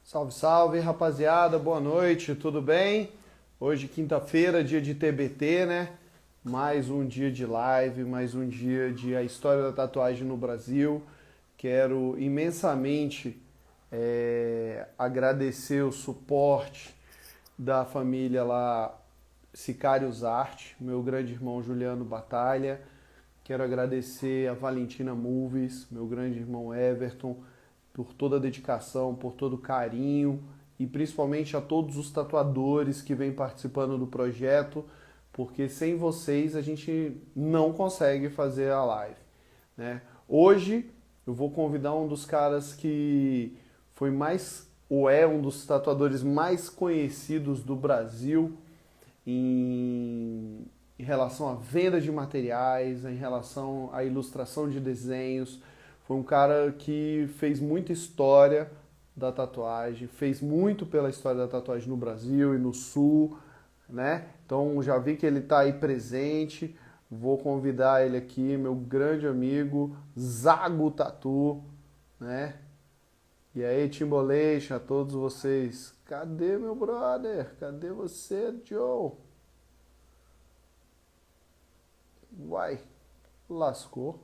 Salve, salve, rapaziada. Boa noite, tudo bem? Hoje, quinta-feira, dia de TBT, né? Mais um dia de live, mais um dia de a história da tatuagem no Brasil. Quero imensamente agradecer o suporte da família lá Sicários Arte, meu grande irmão Juliano Batalha. Quero agradecer a Valentina Movies, meu grande irmão Everton, por toda a dedicação, por todo o carinho e principalmente a todos os tatuadores que vêm participando do projeto, porque sem vocês a gente não consegue fazer a live, né? Hoje eu vou convidar um dos caras que foi mais, ou é um dos tatuadores mais conhecidos do Brasil em relação à venda de materiais, em relação à ilustração de desenhos. Foi um cara que fez muita história da tatuagem, fez muito pela história da tatuagem no Brasil e no Sul, né? Então já vi que ele está aí presente. Vou convidar ele aqui, meu grande amigo Zago Tatu, né? E aí, Timbolation, a todos vocês. Cadê meu brother? Cadê você, Joe? Uai, lascou.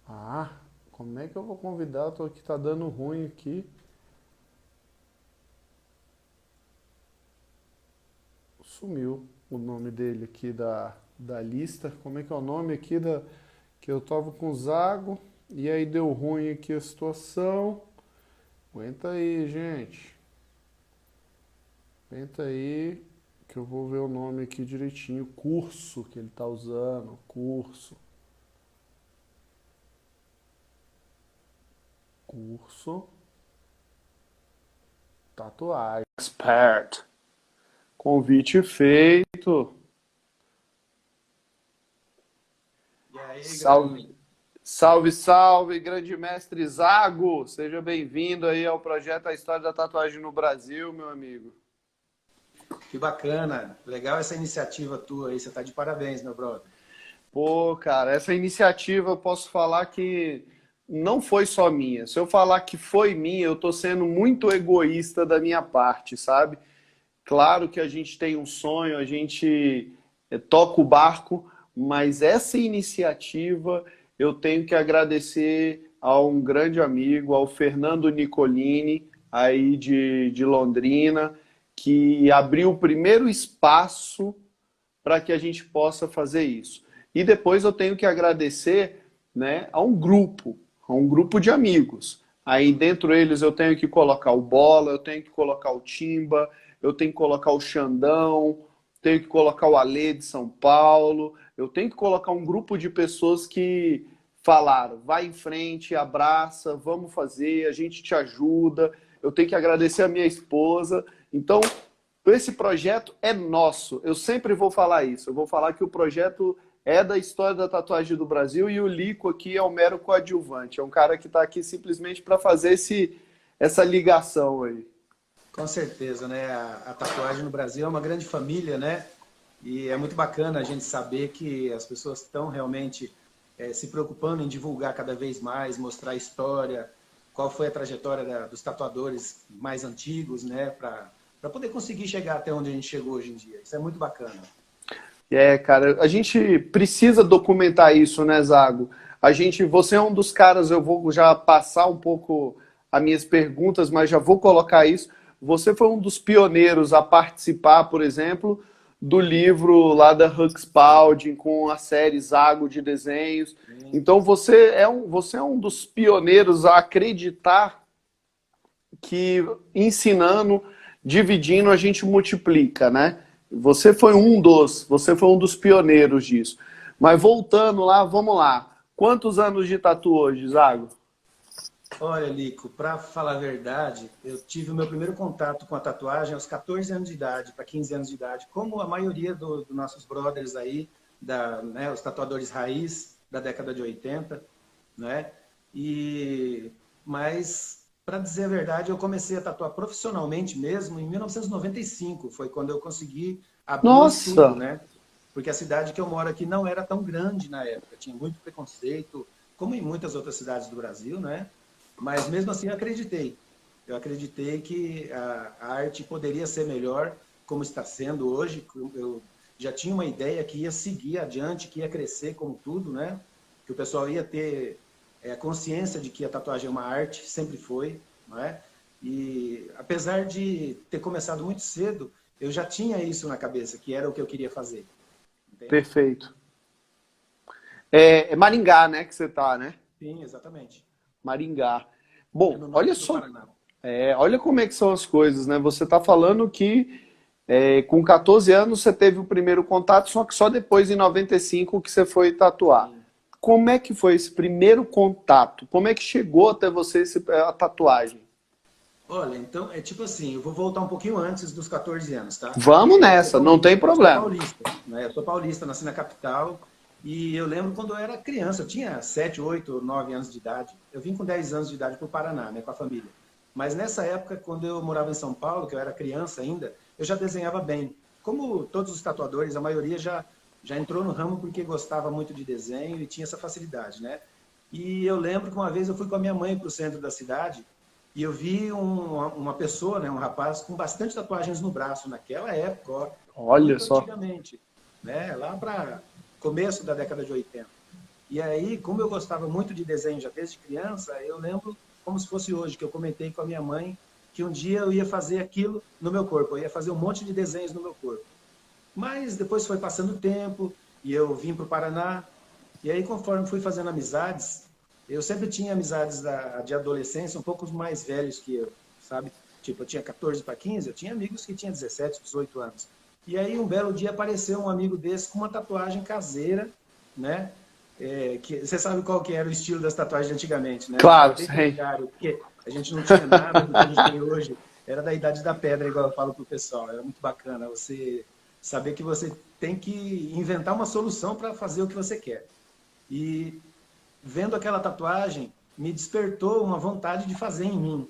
Ah, como é que eu vou convidar? Eu tô aqui, tá dando ruim aqui. Sumiu o nome dele aqui da lista. Como é que é o nome aqui da que eu tava com o Zago? E aí deu ruim aqui a situação. Aguenta aí, gente. Aguenta aí que eu vou ver o nome aqui direitinho. Curso que ele tá usando. Curso. Curso. Tatuagem. Expert. Convite feito. E aí, Salve, grande? salve, salve, grande mestre Zago. Seja bem-vindo aí ao projeto A História da Tatuagem no Brasil, meu amigo. Que bacana. Legal essa iniciativa tua aí. Você tá de parabéns, meu brother. Pô, cara, essa iniciativa eu posso falar que não foi só minha. Se eu falar que foi minha, eu tô sendo muito egoísta da minha parte, sabe? Claro que a gente tem um sonho, a gente toca o barco, mas essa iniciativa eu tenho que agradecer a um grande amigo, ao Fernando Nicolini, aí de Londrina, que abriu o primeiro espaço para que a gente possa fazer isso. E depois eu tenho que agradecer, né, a um grupo de amigos. Aí dentro deles eu tenho que colocar o Bola, eu tenho que colocar o Timba, eu tenho que colocar o Xandão, tenho que colocar o Alê de São Paulo, eu tenho que colocar um grupo de pessoas que falaram, vai em frente, abraça, vamos fazer, a gente te ajuda. Eu tenho que agradecer a minha esposa. Então, esse projeto é nosso. Eu sempre vou falar isso. Eu vou falar que o projeto é da história da tatuagem do Brasil e o Lico aqui é um mero coadjuvante. É um cara que está aqui simplesmente para fazer essa ligação aí. Com certeza, né? A tatuagem no Brasil é uma grande família, né? E é muito bacana a gente saber que as pessoas estão realmente se preocupando em divulgar cada vez mais, mostrar a história, qual foi a trajetória dos tatuadores mais antigos, né? Para poder conseguir chegar até onde a gente chegou hoje em dia. Isso é muito bacana. É, cara, a gente precisa documentar isso, né, Zago? Você é um dos caras, eu vou já passar um pouco as minhas perguntas, mas já vou colocar isso. Você foi um dos pioneiros a participar, por exemplo, do livro lá da Hux Spalding, com a série Zago de desenhos. Sim. Então você é um dos pioneiros a acreditar que ensinando, dividindo, a gente multiplica, né? Você foi um dos pioneiros disso. Mas voltando lá, vamos lá. Quantos anos de tatu hoje, Zago? Olha, Lico, para falar a verdade, eu tive o meu primeiro contato com a tatuagem aos 14 anos de idade, para 15 anos de idade, como a maioria dos nossos brothers aí, né, os tatuadores raiz da década de 80, né? Mas, para dizer a verdade, eu comecei a tatuar profissionalmente mesmo em 1995, foi quando eu consegui abrir um estúdio, Nossa! né? Porque a cidade que eu moro aqui não era tão grande na época, tinha muito preconceito, como em muitas outras cidades do Brasil, né? Mas mesmo assim eu acreditei. eu acreditei que a arte poderia ser melhor, como está sendo hoje. Eu já tinha uma ideia que ia seguir adiante, que ia crescer como tudo, né? Que o pessoal ia ter a consciência de que a tatuagem é uma arte, sempre foi, não é? E apesar de ter começado muito cedo, eu já tinha isso na cabeça, que era o que eu queria fazer. Entende? Perfeito. É Maringá, né, que você tá, né? Sim, exatamente. Maringá. É Bom, no olha norte do só, Paraná. olha como é que são as coisas, né? Você está falando que com 14 anos você teve o primeiro contato, só que só depois, em 95, que você foi tatuar. Sim. Como é que foi esse primeiro contato? Como é que chegou até você a tatuagem? Olha, então, é tipo assim, eu vou voltar um pouquinho antes dos 14 anos, tá? Vamos Eu sou nessa, não tem paulista, problema. né? Eu sou paulista, nasci na capital, e eu lembro quando eu era criança, eu tinha 7, 8, 9 anos de idade. Eu vim com 10 anos de idade para o Paraná, né, com a família. Mas nessa época, quando eu morava em São Paulo, que eu era criança ainda, eu já desenhava bem. Como todos os tatuadores, a maioria já entrou no ramo porque gostava muito de desenho e tinha essa facilidade, né? E eu lembro que uma vez eu fui com a minha mãe para o centro da cidade e eu vi uma pessoa, né, um rapaz, com bastante tatuagens no braço, naquela época, ó, Olha muito só. antigamente, né, lá para começo da década de 80. E aí, como eu gostava muito de desenho já desde criança, eu lembro como se fosse hoje, que eu comentei com a minha mãe que um dia eu ia fazer aquilo no meu corpo, eu ia fazer um monte de desenhos no meu corpo. Mas depois foi passando o tempo e eu vim para o Paraná. E aí, conforme fui fazendo amizades, eu sempre tinha amizades de adolescência um pouco mais velhos que eu, sabe? Tipo, eu tinha 14 para 15, eu tinha amigos que tinham 17, 18 anos. E aí, um belo dia, apareceu um amigo desse com uma tatuagem caseira, né? Que, você sabe qual que era o estilo das tatuagens de antigamente, né? Era Claro, bem sim. precário, porque a gente não tinha nada do que a gente tem hoje. Era da idade da pedra, igual eu falo pro pessoal. Era muito bacana você saber que você tem que inventar uma solução para fazer o que você quer. E vendo aquela tatuagem, me despertou uma vontade de fazer em mim.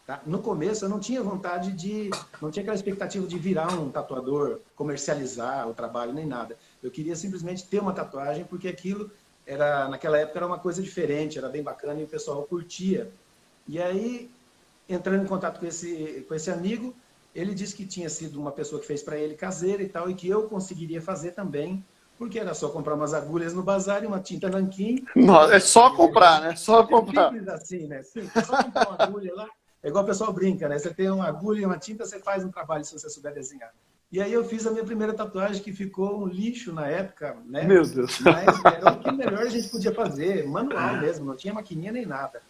Tá? No começo, eu não tinha vontade não tinha aquela expectativa de virar um tatuador, comercializar o trabalho, nem nada. Eu queria simplesmente ter uma tatuagem, porque aquilo, naquela época, era uma coisa diferente, era bem bacana e o pessoal curtia. E aí, entrando em contato com esse amigo, ele disse que tinha sido uma pessoa que fez para ele caseira e tal, e que eu conseguiria fazer também, porque era só comprar umas agulhas no bazar e uma tinta nanquim. É só comprar, né? Só É comprar. simples assim, né? Simples, só comprar uma agulha lá. É igual o pessoal brinca, né? Você tem uma agulha e uma tinta, você faz um trabalho se você souber desenhar. E aí eu fiz a minha primeira tatuagem, que ficou um lixo na época, né? Meu Deus. Mas era o que melhor a gente podia fazer, manual mesmo, não tinha maquininha nem nada.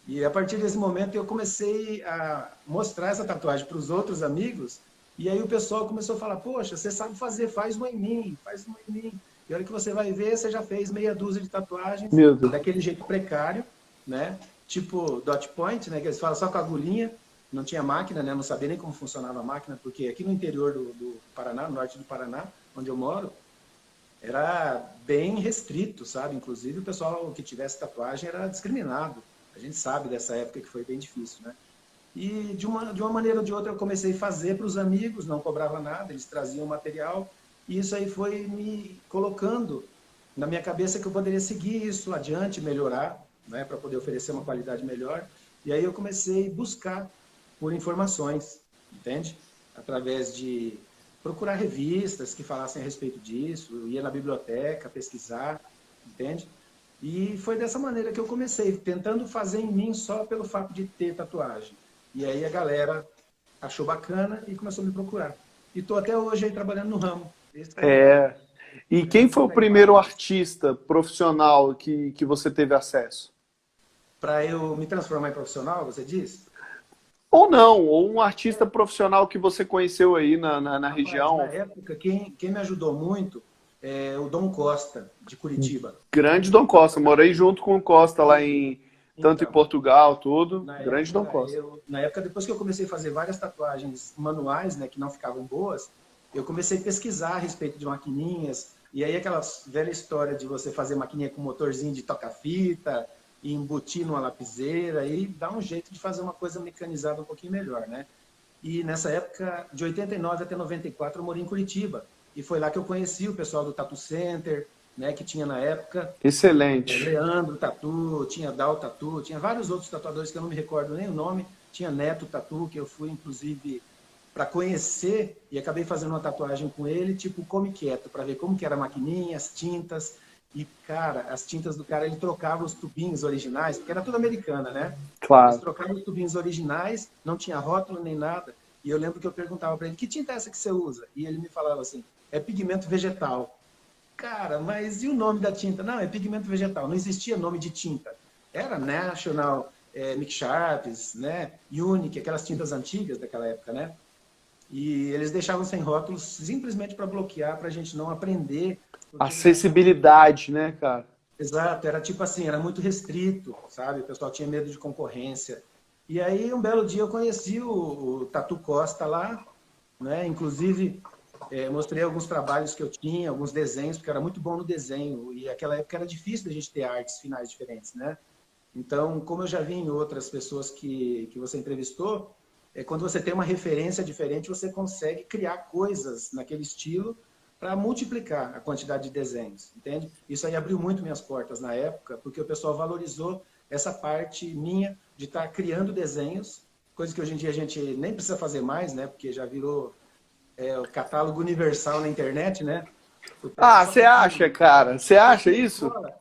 E a partir desse momento eu comecei a mostrar essa tatuagem para os outros amigos, e aí o pessoal começou a falar, poxa, você sabe fazer, faz uma em mim, faz uma em mim. E a hora que você vai ver, você já fez meia dúzia de tatuagens, Meu Deus. daquele jeito precário, né? Tipo dot point, né? Que eles falam só com a agulhinha, não tinha máquina, né? Não sabia nem como funcionava a máquina, porque aqui no interior do Paraná, no norte do Paraná, onde eu moro, era bem restrito, sabe? Inclusive o pessoal que tivesse tatuagem era discriminado. A gente sabe dessa época que foi bem difícil, né? E de uma maneira ou de outra eu comecei a fazer para os amigos, não cobrava nada, eles traziam material, e isso aí foi me colocando na minha cabeça que eu poderia seguir isso adiante, melhorar, né, para poder oferecer uma qualidade melhor. E aí eu comecei a buscar por informações, entende? Através de procurar revistas que falassem a respeito disso, eu ia na biblioteca pesquisar, entende? E foi dessa maneira que eu comecei, tentando fazer em mim só pelo fato de ter tatuagem. E aí a galera achou bacana e começou a me procurar. E estou até hoje aí trabalhando no ramo. E quem foi o primeiro artista profissional que você teve acesso? Para eu me transformar em profissional, você diz? Ou não, ou um artista profissional que você conheceu aí na Rapaz, na região. época, quem me ajudou muito é o Dom Costa, de Curitiba. Grande Dom Costa, morei junto com o Costa lá tanto em Então, Portugal, tudo. Grande Dom Costa. na época, depois que eu comecei a fazer várias tatuagens manuais, né, que não ficavam boas, eu comecei a pesquisar a respeito de maquininhas, e aí aquela velha história de você fazer maquininha com motorzinho de toca-fita, e embutir numa lapiseira, e dar um jeito de fazer uma coisa mecanizada um pouquinho melhor, né? E nessa época, de 89 até 94, eu morei em Curitiba, e foi lá que eu conheci o pessoal do Tattoo Center, né, que tinha na época, Excelente. Leandro Tatu, tinha Dal Tatu, tinha vários outros tatuadores que eu não me recordo nem o nome, Tinha Neto Tatu, que eu fui, inclusive, para conhecer, e acabei fazendo uma tatuagem com ele, tipo Come Quieto, para ver como que era a maquininha, as tintas. E, cara, as tintas do cara, ele trocava os tubinhos originais, porque era tudo americana, né? Eles Claro. trocavam os tubinhos originais, não tinha rótulo nem nada. E eu lembro que eu perguntava para ele, que tinta é essa que você usa? E ele me falava assim, é pigmento vegetal. Cara, mas e o nome da tinta? Não, é pigmento vegetal. Não existia nome de tinta. Era National, Mix Sharps, né? Unique, aquelas tintas antigas daquela época, né? E eles deixavam sem rótulos simplesmente para bloquear, para a gente não aprender, porque eles achavam que... Acessibilidade, né, cara? Exato, era tipo assim, era muito restrito, sabe? O pessoal tinha medo de concorrência. E aí, um belo dia, eu conheci o Tatu Costa lá, né? Inclusive, mostrei alguns trabalhos que eu tinha, alguns desenhos, porque eu era muito bom no desenho. E naquela época era difícil da gente ter artes finais diferentes, né? Então, como eu já vi em outras pessoas que você entrevistou, quando você tem uma referência diferente, você consegue criar coisas naquele estilo para multiplicar a quantidade de desenhos, entende? Isso aí abriu muito minhas portas na época, porque o pessoal valorizou essa parte minha de estar criando desenhos, coisa que hoje em dia a gente nem precisa fazer mais, né? Porque já virou o catálogo universal na internet, né? O pessoal Ah, só você acha, cara? Você acha copia e isso? cola.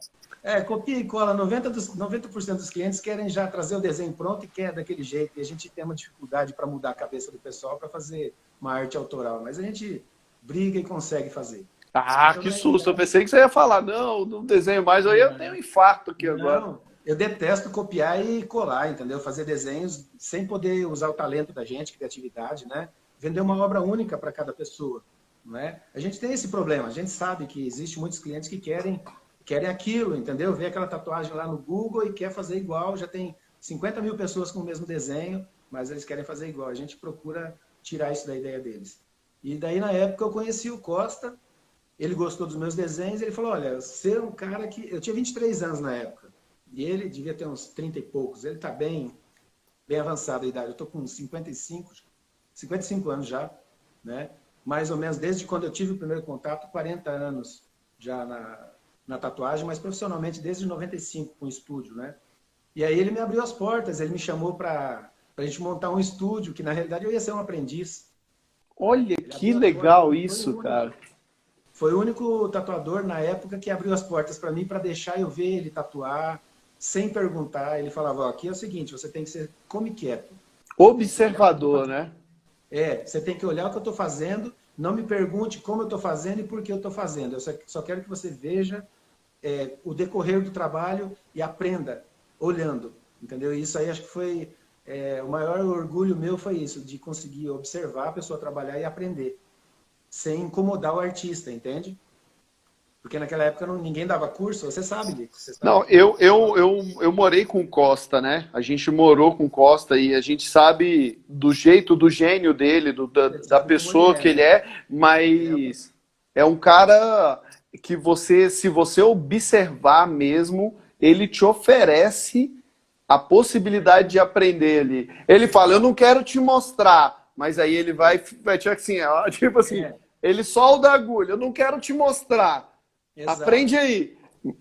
Copia e cola. 90% dos clientes querem já trazer o desenho pronto e quer daquele jeito. E a gente tem uma dificuldade para mudar a cabeça do pessoal para fazer uma arte autoral. Mas a gente briga e consegue fazer. Ah, Então, que daí, susto. Eu pensei que você ia falar, não, não desenho mais. Eu tenho um infarto aqui agora. não, eu detesto copiar e colar, entendeu? Fazer desenhos sem poder usar o talento da gente, criatividade, né? Vender uma obra única para cada pessoa, não é? A gente tem esse problema, a gente sabe que existe muitos clientes que querem aquilo, entendeu? Vê aquela tatuagem lá no Google e quer fazer igual, já tem 50 mil pessoas com o mesmo desenho, mas eles querem fazer igual. A gente procura tirar isso da ideia deles. E daí, na época, eu conheci o Costa, ele gostou dos meus desenhos, ele falou, olha, você é um cara que... Eu tinha 23 anos na época, e ele devia ter uns 30 e poucos, ele está bem avançado a idade, eu estou com 55 anos já, né? Mais ou menos desde quando eu tive o primeiro contato, 40 anos já na tatuagem, mas profissionalmente desde 95 com o estúdio, né? E aí ele me abriu as portas, ele me chamou para a gente montar um estúdio, que na realidade eu ia ser um aprendiz, né? Olha Ele que abriu as portas, legal ele isso, cara. foi o único tatuador na época que abriu as portas para mim para deixar eu ver ele tatuar, sem perguntar. Ele falava, ó, aqui é o seguinte, você tem que ser come quieto. Observador, né? Você tem que olhar o que eu estou fazendo, não me pergunte como eu estou fazendo e por que eu estou fazendo. Eu só quero que você veja o decorrer do trabalho e aprenda olhando, entendeu? E isso aí acho que foi o maior orgulho meu foi isso, de conseguir observar a pessoa trabalhar e aprender, sem incomodar o artista, entende? Porque naquela época ninguém dava curso, você sabe, Lico, você sabe Não, que eu morei com o Costa, né? A gente morou com o Costa e a gente sabe do jeito, do gênio dele, você da sabe como ele pessoa é, que ele né? é, É, mas é um cara que você, se você observar mesmo, ele te oferece a possibilidade de aprender ali. Ele fala, eu não quero te mostrar, mas aí ele vai tipo assim, ó, tipo assim, é, ele solda a agulha, eu não quero te mostrar. Aprende exato. aí.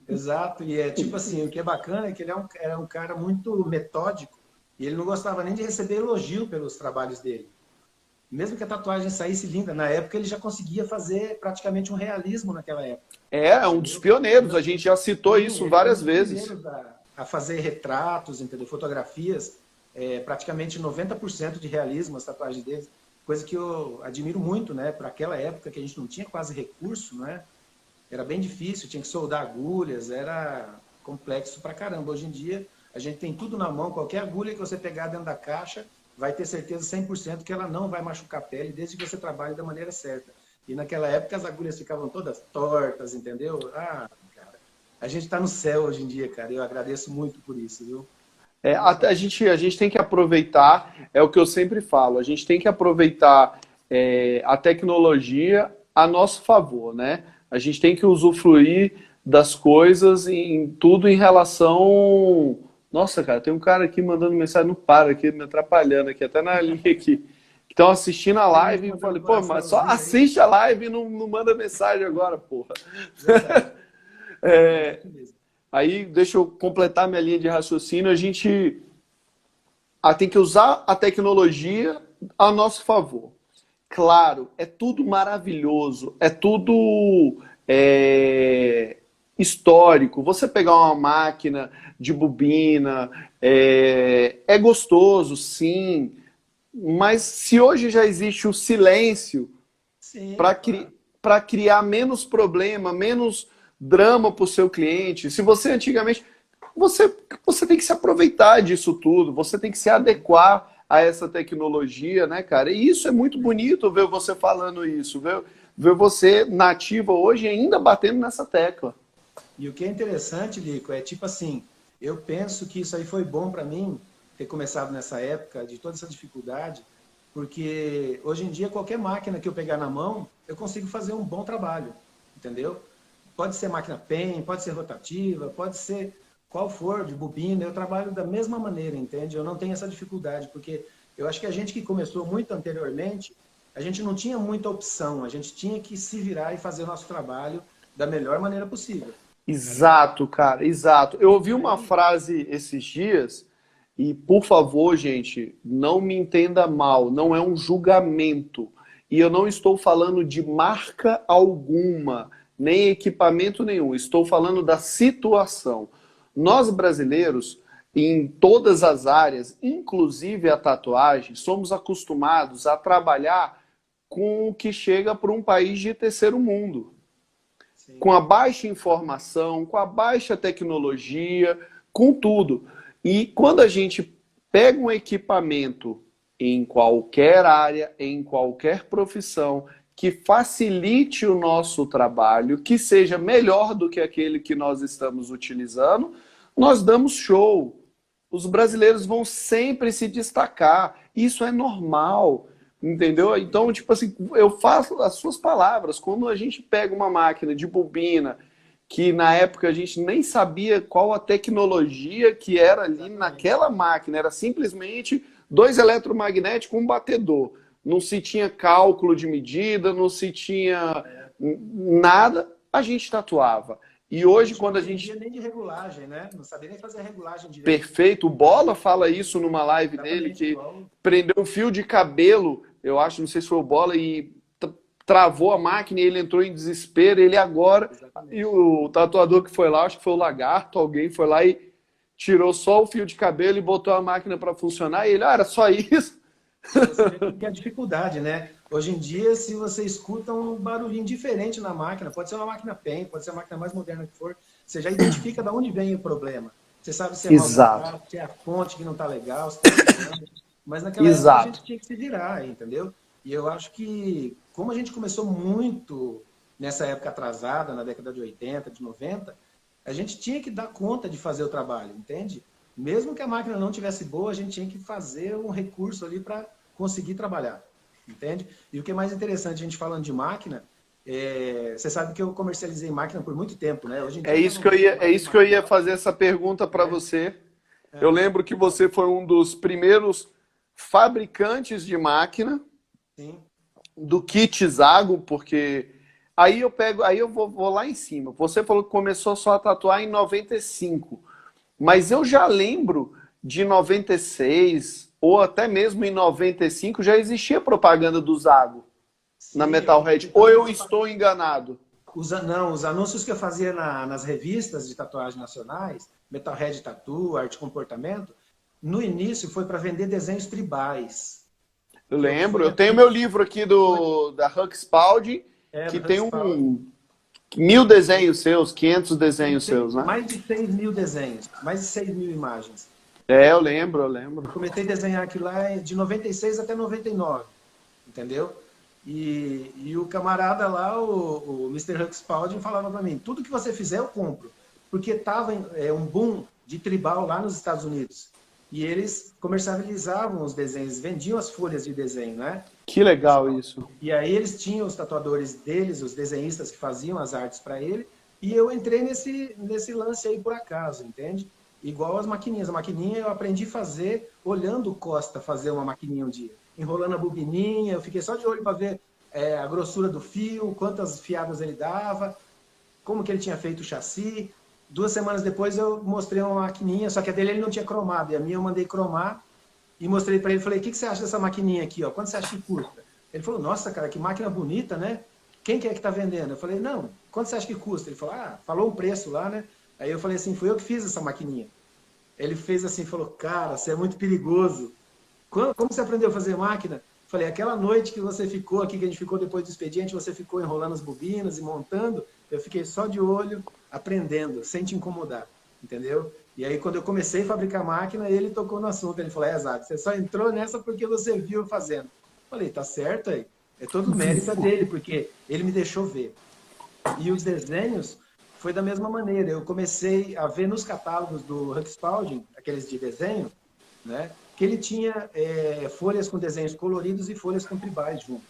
Exato, e é tipo assim, o que é bacana é que ele era um cara muito metódico e ele não gostava nem de receber elogio pelos trabalhos dele. Mesmo que a tatuagem saísse linda, na época ele já conseguia fazer praticamente um realismo naquela época, É um dos entendeu? pioneiros, a gente já citou Sim, isso ele foi um várias dos vezes. primeiros a fazer retratos, entendeu? Fotografias, praticamente 90% de realismo as tatuagens dele, coisa que eu admiro muito, né? Para aquela época que a gente não tinha quase recurso, né? Era bem difícil, tinha que soldar agulhas, era complexo pra caramba. Hoje em dia, a gente tem tudo na mão, qualquer agulha que você pegar dentro da caixa, vai ter certeza 100% que ela não vai machucar a pele, desde que você trabalhe da maneira certa. E naquela época as agulhas ficavam todas tortas, entendeu? Ah, cara, a gente está no céu hoje em dia, cara, eu agradeço muito por isso, viu? A gente tem que aproveitar, é o que eu sempre falo, a gente tem que aproveitar a tecnologia a nosso favor, né? A gente tem que usufruir das coisas em tudo em relação. Nossa, cara, tem um cara aqui mandando mensagem, não para aqui, me atrapalhando aqui, até na linha aqui. Que estão assistindo a Tem gente live e eu mandando falei, pô, mas só coraçãozinho aí, assiste a live e não manda mensagem agora, porra. verdade. É É, isso mesmo. aí, deixa eu completar minha linha de raciocínio. A gente tem que usar a tecnologia a nosso favor. Claro, é tudo maravilhoso, é tudo histórico. Você pegar uma máquina de bobina, é gostoso, sim, mas se hoje já existe o silêncio Sim, para claro. criar menos problema, menos drama para o seu cliente, se você antigamente. Você, você tem que se aproveitar disso tudo, você tem que se adequar a essa tecnologia, né, cara? E isso é muito bonito ver você falando isso, ver você nativa hoje ainda batendo nessa tecla. E o que é interessante, Lico, é tipo assim, eu penso que isso aí foi bom para mim ter começado nessa época de toda essa dificuldade, porque hoje em dia qualquer máquina que eu pegar na mão, eu consigo fazer um bom trabalho, entendeu? Pode ser máquina PEM, pode ser rotativa, pode ser qual for, de bobina, eu trabalho da mesma maneira, entende? Eu não tenho essa dificuldade, porque eu acho que a gente que começou muito anteriormente, a gente não tinha muita opção, a gente tinha que se virar e fazer o nosso trabalho da melhor maneira possível. Entendeu? Exato, cara, exato. Eu ouvi E uma aí, frase esses dias, e por favor, gente, não me entenda mal, não é um julgamento. E eu não estou falando de marca alguma, nem equipamento nenhum, estou falando da situação. Nós brasileiros, em todas as áreas, inclusive a tatuagem, somos acostumados a trabalhar com o que chega para um país de terceiro mundo, sim, com a baixa informação, com a baixa tecnologia, com tudo. E quando a gente pega um equipamento em qualquer área, em qualquer profissão, que facilite o nosso trabalho, que seja melhor do que aquele que nós estamos utilizando, nós damos show. Os brasileiros vão sempre se destacar. Isso é normal. Entendeu? Então, tipo assim, eu faço as suas palavras. Quando a gente pega uma máquina de bobina, que na época a gente nem sabia qual a tecnologia que era ali exatamente. naquela máquina, era simplesmente dois eletromagnéticos, um batedor. Não se tinha cálculo de medida, não se tinha É. nada, a gente tatuava. E A hoje, gente não quando a entendia gente. nem de regulagem, né? Não sabia nem fazer a regulagem direito. Perfeito, o Bola fala isso numa live dele, Exatamente que igual. prendeu um fio de cabelo, eu acho, não sei se foi o Bola, e travou a máquina e ele entrou em desespero. Ele agora, e Exatamente. o tatuador que foi lá, acho que foi o Lagarto, alguém foi lá e tirou só o fio de cabelo e botou a máquina para funcionar. E ele, era só isso. Para você ver como que é a dificuldade, né? Hoje em dia, se você escuta um barulhinho diferente na máquina, pode ser uma máquina PEN, pode ser a máquina mais moderna que for, você já identifica de onde vem o problema. Você sabe se é mau Exato, contato, se é a fonte que não está legal, se está queimando. Mas naquela época a exato. gente tinha que se virar, entendeu? E eu acho que, como a gente começou muito nessa época atrasada, na década de 80, de 90, a gente tinha que dar conta de fazer o trabalho, entende? Mesmo que a máquina não tivesse boa, a gente tinha que fazer um recurso ali para conseguir trabalhar, entende? E o que é mais interessante, a gente falando de máquina, você sabe que eu comercializei máquina por muito tempo, né? Hoje em dia eu já não vendo É mais isso que eu ia material, fazer essa pergunta para né? você. Eu É, lembro que então, você foi um dos primeiros fabricantes de máquina sim, do kit Zago, porque aí eu pego, aí eu vou lá em cima. Você falou que começou só a tatuar em 95, mas eu já lembro de 96 ou até mesmo em 95 já existia propaganda do Zago na sim, eu Metalhead. comecei Ou fazendo eu propaganda. estou enganado? Não, os anúncios que eu fazia nas revistas de tatuagem nacionais, Metalhead Tattoo, Arte e Comportamento, no início foi para vender desenhos tribais, Eu que é o que lembro. foi Eu a tenho meu livro aqui foi, da Huck Spalding, do que tem Hugspald. 1000 desenhos seus, 500 desenhos seus, né? Mais de 6 mil desenhos, mais de 6 mil imagens. É, eu lembro, eu lembro. Eu comecei a desenhar aquilo lá de 96 até 99, entendeu? E o camarada lá, o Mr. Huck Spalding, falava para mim, tudo que você fizer eu compro, porque estava um boom de tribal lá nos Estados Unidos. E eles comercializavam os desenhos, vendiam as folhas de desenho, né? Que O legal pessoal. isso. E aí eles tinham os tatuadores deles, os desenhistas que faziam as artes para ele, e eu entrei nesse lance aí por acaso, entende? Igual as maquininhas. A maquininha eu aprendi a fazer olhando o Costa fazer uma maquininha um dia. Enrolando a bobininha, eu fiquei só de olho para ver a grossura do fio, quantas fiadas ele dava, como que ele tinha feito o chassi. 2 semanas depois eu mostrei uma maquininha, só que a dele ele não tinha cromado, e a minha eu mandei cromar, e mostrei para ele, falei, o que você acha dessa maquininha aqui, ó? Quanto você acha que custa? Ele falou, nossa, cara, que máquina bonita, né? Quem que é que tá vendendo? Eu falei, não, quanto você acha que custa? Ele falou, falou um preço lá, né? Aí eu falei assim, fui eu que fiz essa maquininha. Ele fez assim, falou, cara, você é muito perigoso. Como você aprendeu a fazer máquina? Falei, aquela noite que você ficou aqui, que a gente ficou depois do expediente, você ficou enrolando as bobinas e montando, eu fiquei só de olho, aprendendo, sem te incomodar, entendeu? E aí, quando eu comecei a fabricar máquina, ele tocou no assunto. Ele falou, Zac, você só entrou nessa porque você viu eu fazendo. Falei, tá certo aí. É todo mérito dele, porque ele me deixou ver. E os desenhos foi da mesma maneira. Eu comecei a ver nos catálogos do Huck Spalding, aqueles de desenho, né, que ele tinha folhas com desenhos coloridos e folhas com tribais junto,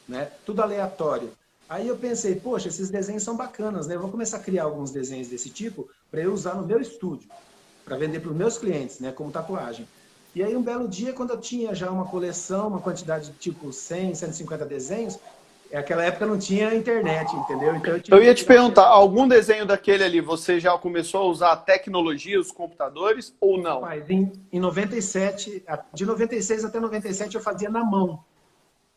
né, tudo aleatório. Aí eu pensei, poxa, esses desenhos são bacanas, né? Eu vou começar a criar alguns desenhos desse tipo para eu usar no meu estúdio, para vender para os meus clientes, né, como tatuagem. E aí um belo dia, quando eu tinha já uma coleção, uma quantidade de tipo 100, 150 desenhos, naquela época não tinha internet, entendeu? Então eu ia te perguntar, algum desenho daquele ali, você já começou a usar a tecnologia, os computadores, ou não? Mas em 97, de 96 até 97 eu fazia na mão.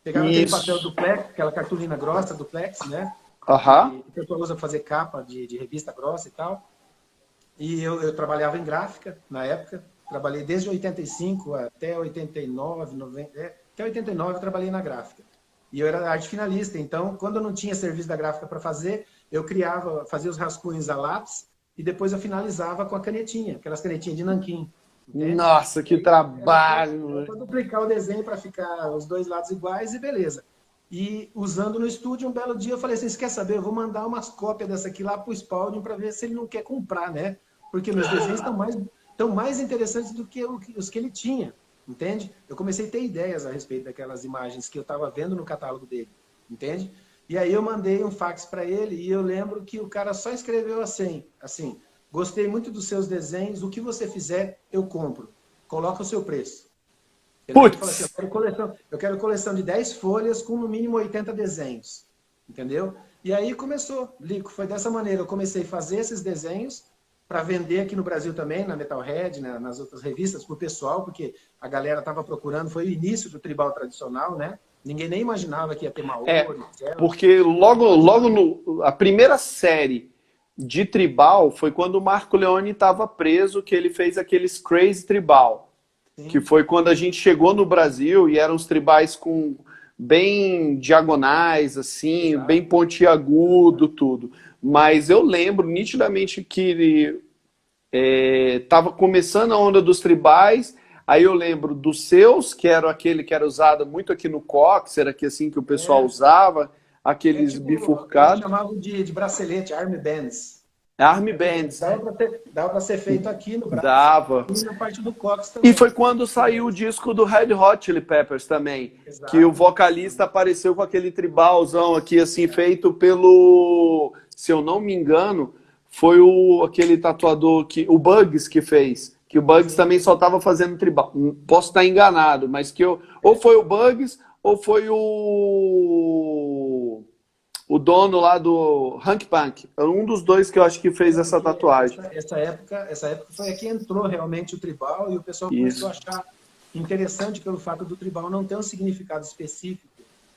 Pegava aquele papel duplex, aquela cartolina grossa, duplex, né? Aham. Que o pessoal usa para fazer capa de revista grossa e tal. E eu trabalhava em gráfica na época. Trabalhei desde 85 até 89, 90, até 89 eu trabalhei na gráfica. E eu era arte finalista, então quando eu não tinha serviço da gráfica para fazer, eu fazia os rascunhos a lápis e depois eu finalizava com a canetinha, aquelas canetinhas de nanquim. Entende? Nossa, que trabalho! Era para duplicar o desenho para ficar os dois lados iguais e beleza. E usando no estúdio, um belo dia eu falei assim, você quer saber? Eu vou mandar umas cópias dessa aqui lá para o Spalding para ver se ele não quer comprar, né? Porque meus desenhos estão mais interessantes do que os que ele tinha, entende? Eu comecei a ter ideias a respeito daquelas imagens que eu estava vendo no catálogo dele, entende? E aí eu mandei um fax para ele e eu lembro que o cara só escreveu assim, gostei muito dos seus desenhos, o que você fizer, eu compro. Coloca o seu preço. Ele falou assim, eu quero coleção de 10 folhas com no mínimo 80 desenhos, entendeu? E aí começou, Lico, foi dessa maneira, eu comecei a fazer esses desenhos para vender aqui no Brasil também, na Metalhead, né, nas outras revistas, para o pessoal, porque a galera estava procurando, foi o início do tribal tradicional, né? Ninguém nem imaginava que ia ter Maori. Porque logo a primeira série de tribal foi quando o Marco Leone estava preso, que ele fez aqueles Crazy Tribal. Sim. Que foi quando a gente chegou no Brasil e eram os tribais com bem diagonais, assim, exato, bem pontiagudo, tudo. Mas eu lembro nitidamente que estava começando a onda dos tribais, aí eu lembro dos seus, que era aquele que era usado muito aqui no Cox, era aqui assim que o pessoal usava, aqueles tipo, bifurcados. Chamavam de bracelete, army bands. Army bands. Dava para ser feito aqui no braço. Dava. E na parte do Cox também. E foi quando saiu o disco do Red Hot Chili Peppers também. Exato. Que o vocalista apareceu com aquele tribalzão aqui, assim, feito pelo... Se eu não me engano, foi aquele tatuador, o Bugs que fez. Que o Bugs também só estava fazendo tribal. Posso estar enganado, mas que ou foi o Bugs, ou foi o dono lá do Hank Punk. Um dos dois que eu acho que fez essa tatuagem. Essa época foi a que entrou realmente o tribal e o pessoal começou a achar interessante pelo fato do tribal não ter um significado específico.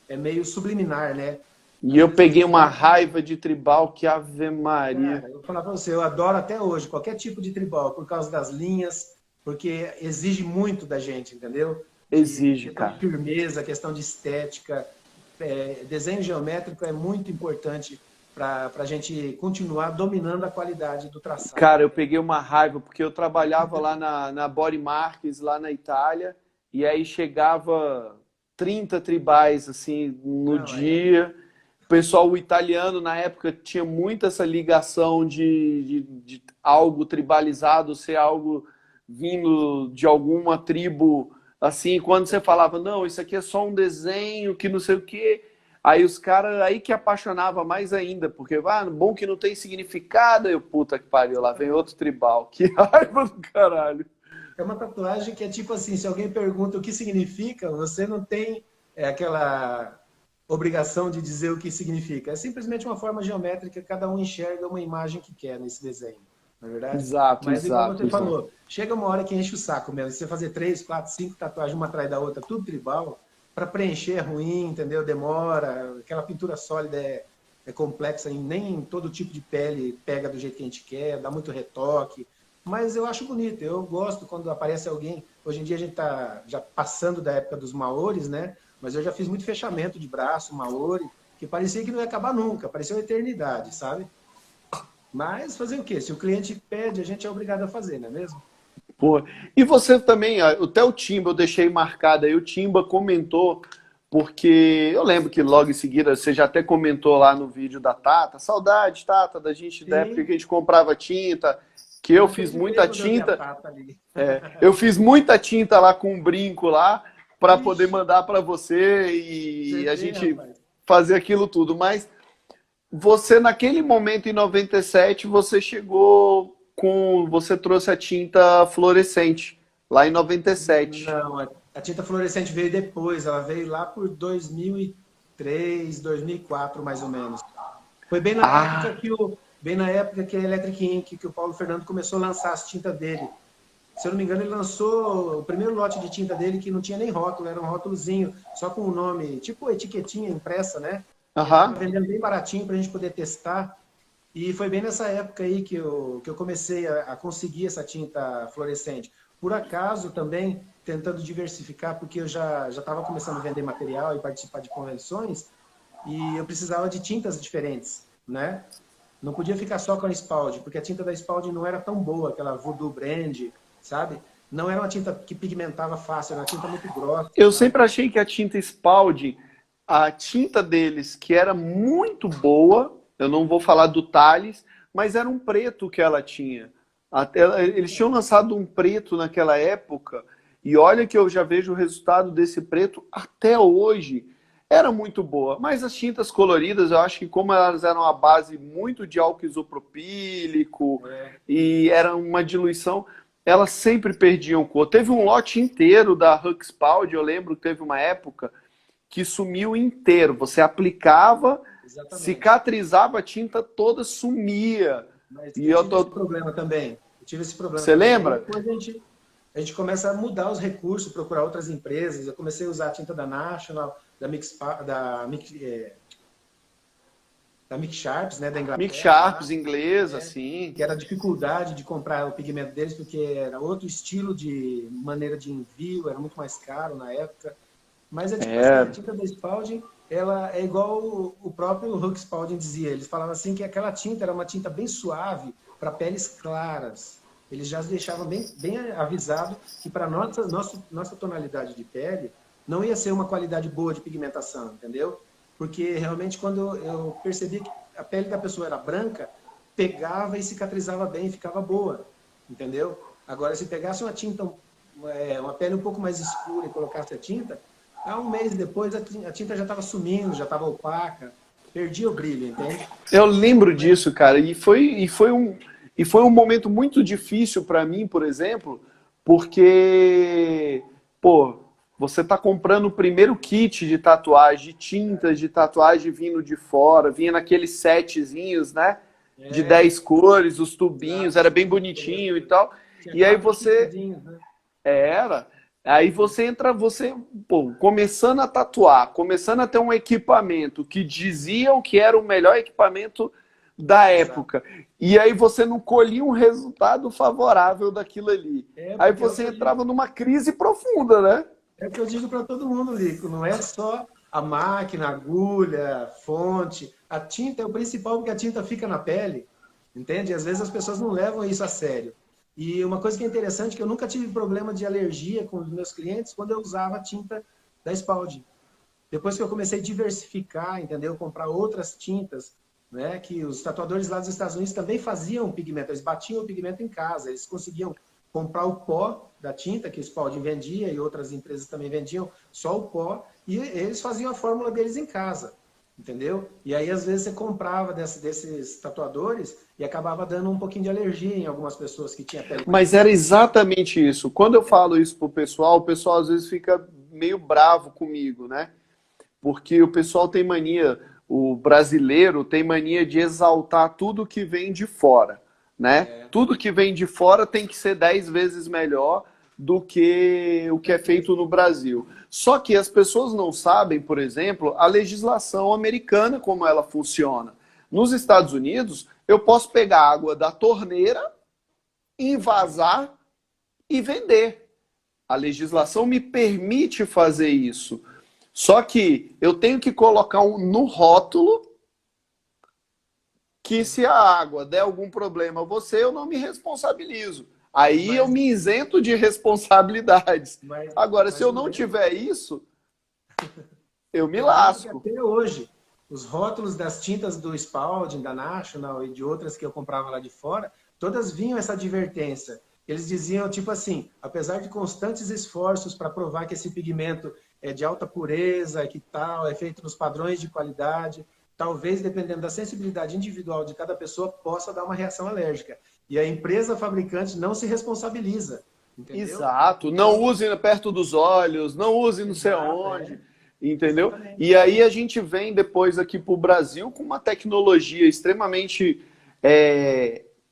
É meio subliminar, né? E eu peguei uma raiva de tribal que Ave Maria. Cara, eu vou falar pra você, eu adoro até hoje qualquer tipo de tribal, por causa das linhas, porque exige muito da gente, entendeu? Exige, cara. Questão de firmeza, questão de estética. Desenho geométrico é muito importante para a gente continuar dominando a qualidade do traçado. Cara, eu peguei uma raiva, porque eu trabalhava lá na Body Marks, lá na Itália, e aí chegava 30 tribais assim, no dia. O pessoal, o italiano, na época, tinha muito essa ligação de algo tribalizado ser algo vindo de alguma tribo. Assim, quando você falava, não, isso aqui é só um desenho, que não sei o quê. Aí os caras, aí que apaixonava mais ainda, porque, bom que não tem significado. Eu, puta que pariu, lá vem outro tribal. Que raiva do caralho. É uma tatuagem que é tipo assim, se alguém pergunta o que significa, você não tem aquela obrigação de dizer o que significa. É simplesmente uma forma geométrica, cada um enxerga uma imagem que quer nesse desenho. não é verdade? Exato, Mas igual exato, você exato. falou, chega uma hora que enche o saco mesmo. Você fazer 3, 4, 5 tatuagens uma atrás da outra, tudo tribal, para preencher é ruim, entendeu? Demora, aquela pintura sólida é complexa, e nem todo tipo de pele pega do jeito que a gente quer, dá muito retoque. Mas eu acho bonito, eu gosto quando aparece alguém. Hoje em dia a gente está já passando da época dos maores, né? Mas eu já fiz muito fechamento de braço, maori, que parecia que não ia acabar nunca, parecia uma eternidade, sabe? Mas fazer o quê? Se o cliente pede, a gente é obrigado a fazer, não é mesmo? Pô, e você também, até o Timba, eu deixei marcado aí, o Timba comentou, porque eu lembro que logo em seguida você já até comentou lá no vídeo da Tata, saudade, Tata, da gente, da época que Sim, a gente comprava tinta, que não eu fiz acreditei muita quando eu vi a tinta, Tata ali. eu fiz muita tinta lá com um brinco lá, para poder Ixi, mandar para você você e a vê, gente rapaz. fazer aquilo tudo, mas você, naquele momento, em 97, você chegou com. Você trouxe a tinta fluorescente, lá em 97. Não, a tinta fluorescente veio depois, ela veio lá por 2003, 2004, mais ou menos. Foi Ah, bem na época que a Electric Ink, que o Paulo Fernando começou a lançar as tintas dele. Se eu não me engano, ele lançou o primeiro lote de tinta dele que não tinha nem rótulo, era um rótulozinho, só com o nome, tipo etiquetinha impressa, né? E ele estava aham. vendendo bem baratinho para a gente poder testar. E foi bem nessa época aí que eu comecei a conseguir essa tinta fluorescente. Por acaso também, tentando diversificar, porque eu já estava começando a vender material e participar de convenções, e eu precisava de tintas diferentes, né? Não podia ficar só com a Spald, porque a tinta da Spald não era tão boa, aquela Voodoo Brand, sabe? Não era uma tinta que pigmentava fácil, era uma tinta muito grossa, Eu sabe? sempre achei que a tinta Spaldi, a tinta deles, que era muito boa, eu não vou falar do Thales, mas era um preto que ela tinha. Eles tinham lançado um preto naquela época, e olha que eu já vejo o resultado desse preto até hoje. Era muito boa, mas as tintas coloridas, eu acho que como elas eram a base muito de álcool isopropílico É, e era uma diluição, elas sempre perdiam cor. Teve um lote inteiro da Huxpald, eu lembro que teve uma época que sumiu inteiro. Você aplicava, exatamente. cicatrizava, a tinta toda sumia. Mas E eu eu tive esse tô. problema também. Eu tive esse problema Você também. Aí lembra? depois a gente começa a mudar os recursos, procurar outras empresas. Eu comecei a usar a tinta da National, da Mix Sharps, né, da Mix Inglaterra Sharps lá, inglesa, né, assim. que era a dificuldade de comprar o pigmento deles, porque era outro estilo de maneira de envio, era muito mais caro na época. Mas é tipo assim, a É. tinta da Spalding, ela é igual o próprio Hugh Spalding dizia. Eles falavam assim que aquela tinta era uma tinta bem suave para peles claras. Eles já deixavam bem avisado que para nossa tonalidade de pele não ia ser uma qualidade boa de pigmentação, entendeu? Porque realmente quando eu percebi que a pele da pessoa era branca, pegava e cicatrizava bem, ficava boa, entendeu? Agora, se pegasse uma tinta, uma pele um pouco mais escura e colocasse a tinta, há um mês depois a tinta já estava sumindo, já estava opaca, perdia o brilho, entende? Eu lembro Mas, disso, cara, e foi um momento muito difícil para mim, por exemplo, porque, pô, você tá comprando o primeiro kit de tatuagem, de tintas de tatuagem vindo de fora, vinha naqueles setzinhos, né? De é, 10 cores, os tubinhos, exato, era bem no começo, bonitinho e tal. tinha E aí 4 você kitzinhos, né? era. Aí você entra, pô, começando a tatuar, começando a ter um equipamento que diziam que era o melhor equipamento da Exato. época. E aí você não colhia um resultado favorável daquilo ali. Aí Porque é o você que eu digo, entrava numa crise profunda, né? é o que eu digo para todo mundo, Lico, não é só a máquina, a agulha, fonte, a tinta é o principal porque a tinta fica na pele, entende? Às vezes as pessoas não levam isso a sério. E uma coisa que é interessante é que eu nunca tive problema de alergia com os meus clientes quando eu usava a tinta da Spalding. Depois que eu comecei a diversificar, entendeu? Comprar outras tintas, né? Que os tatuadores lá dos Estados Unidos também faziam pigmento, eles batiam o pigmento em casa, eles conseguiam comprar o pó da tinta que o Spalding vendia e outras empresas também vendiam, só o pó, e eles faziam a fórmula deles em casa, entendeu? E aí às vezes você comprava desses tatuadores e acabava dando um pouquinho de alergia em algumas pessoas que tinham pele mais Mas era sensível. exatamente isso. Quando eu falo isso pro pessoal, o pessoal às vezes fica meio bravo comigo, né? Porque o pessoal tem mania, o brasileiro tem mania de exaltar tudo que vem de fora, né? Tudo que vem de fora tem que ser 10 vezes melhor do que o que é feito no Brasil. Só que as pessoas não sabem, por exemplo, a legislação americana, como ela funciona. Nos Estados Unidos, eu posso pegar água da torneira, envasar e vender. A legislação me permite fazer isso. Só que eu tenho que colocar no rótulo que se a água der algum problema a você, eu não me responsabilizo. Aí eu me isento de responsabilidades. Agora, se eu não tiver isso, eu me lasco. Até hoje, os rótulos das tintas do Spalding, da National e de outras que eu comprava lá de fora, todas vinham essa advertência. Eles diziam, tipo assim, apesar de constantes esforços para provar que esse pigmento é de alta pureza, que tal, é feito nos padrões de qualidade, talvez, dependendo da sensibilidade individual de cada pessoa, possa dar uma reação alérgica. E a empresa fabricante não se responsabiliza. Entendeu? Exato. Não use perto dos olhos, não use não sei onde. Entendeu? Exatamente. E aí a gente vem depois aqui para o Brasil com uma tecnologia extremamente...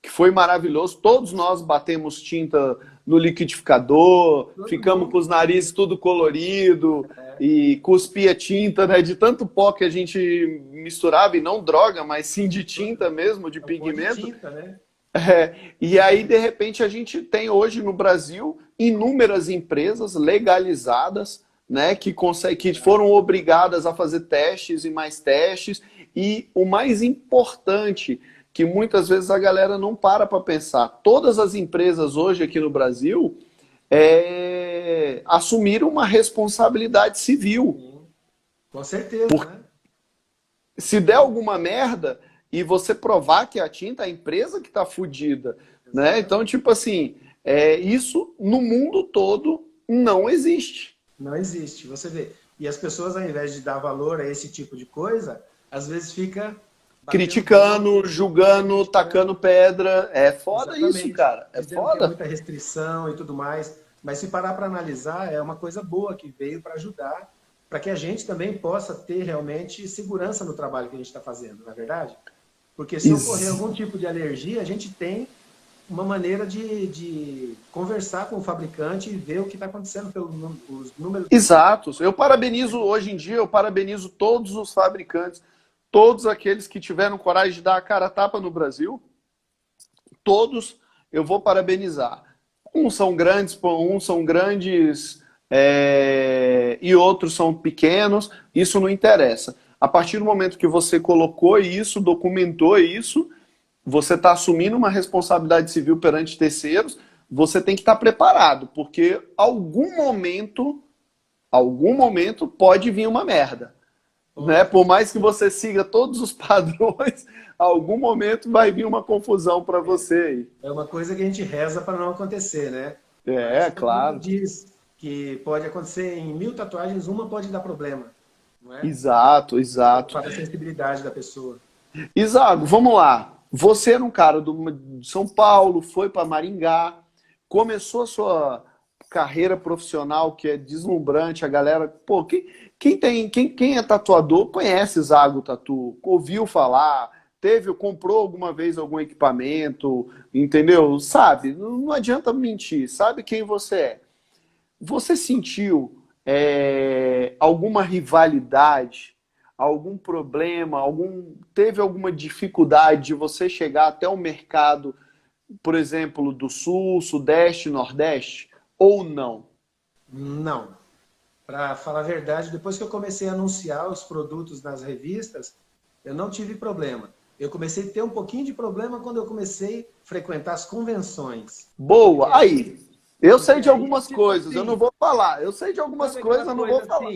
que foi maravilhoso. Todos nós batemos tinta no liquidificador, ficamos com os narizes tudo colorido e cuspia tinta, né? De tanto pó que a gente misturava, e não droga, mas sim de tinta mesmo, de pigmento. De tinta, né? E aí, de repente, a gente tem hoje no Brasil inúmeras empresas legalizadas, né, que foram obrigadas a fazer testes e mais testes. E o mais importante, que muitas vezes a galera não para pensar, todas as empresas hoje aqui no Brasil assumiram uma responsabilidade civil. Com certeza, né? Se der alguma merda e você provar que a tinta, a empresa que está fodida, né? Então, tipo assim, isso no mundo todo não existe. Não existe, você vê. E as pessoas, ao invés de dar valor a esse tipo de coisa, às vezes fica... criticando, julgando, tacando pedra. É foda. Exatamente. Isso, cara. É foda. Tem muita restrição e tudo mais. Mas se parar para analisar, é uma coisa boa que veio para ajudar, para que a gente também possa ter realmente segurança no trabalho que a gente está fazendo, não é verdade? Porque se ocorrer algum tipo de alergia, a gente tem uma maneira de conversar com o fabricante e ver o que está acontecendo pelos números. Exato. Eu parabenizo, hoje em dia, eu parabenizo todos os fabricantes, todos aqueles que tiveram coragem de dar a cara a tapa no Brasil, todos eu vou parabenizar. Uns são grandes e outros são pequenos, isso não interessa. A partir do momento que você colocou isso, documentou isso, você está assumindo uma responsabilidade civil perante terceiros, você tem que estar preparado, porque algum momento pode vir uma merda. Né? Por mais que você siga todos os padrões, algum momento vai vir uma confusão para você. É uma coisa que a gente reza para não acontecer, né? Claro. Diz que pode acontecer em 1000 tatuagens, uma pode dar problema. Não é? Exato. Para a sensibilidade da pessoa. Isago, vamos lá. Você era um cara de São Paulo, foi para Maringá, começou a sua carreira profissional que é deslumbrante, a galera... Pô, quem é tatuador conhece Zago Tatu, ouviu falar, comprou alguma vez algum equipamento, entendeu? Sabe, não adianta mentir, sabe quem você é. Você sentiu alguma rivalidade, algum problema, teve alguma dificuldade de você chegar até o mercado, por exemplo, do Sul, Sudeste, Nordeste, ou não? Não. Para falar a verdade, depois que eu comecei a anunciar os produtos nas revistas, eu não tive problema. Eu comecei a ter um pouquinho de problema quando eu comecei a frequentar as convenções. Boa! Aí, eu sei de algumas coisas, eu não vou falar. Eu sei de algumas coisas, eu não vou falar.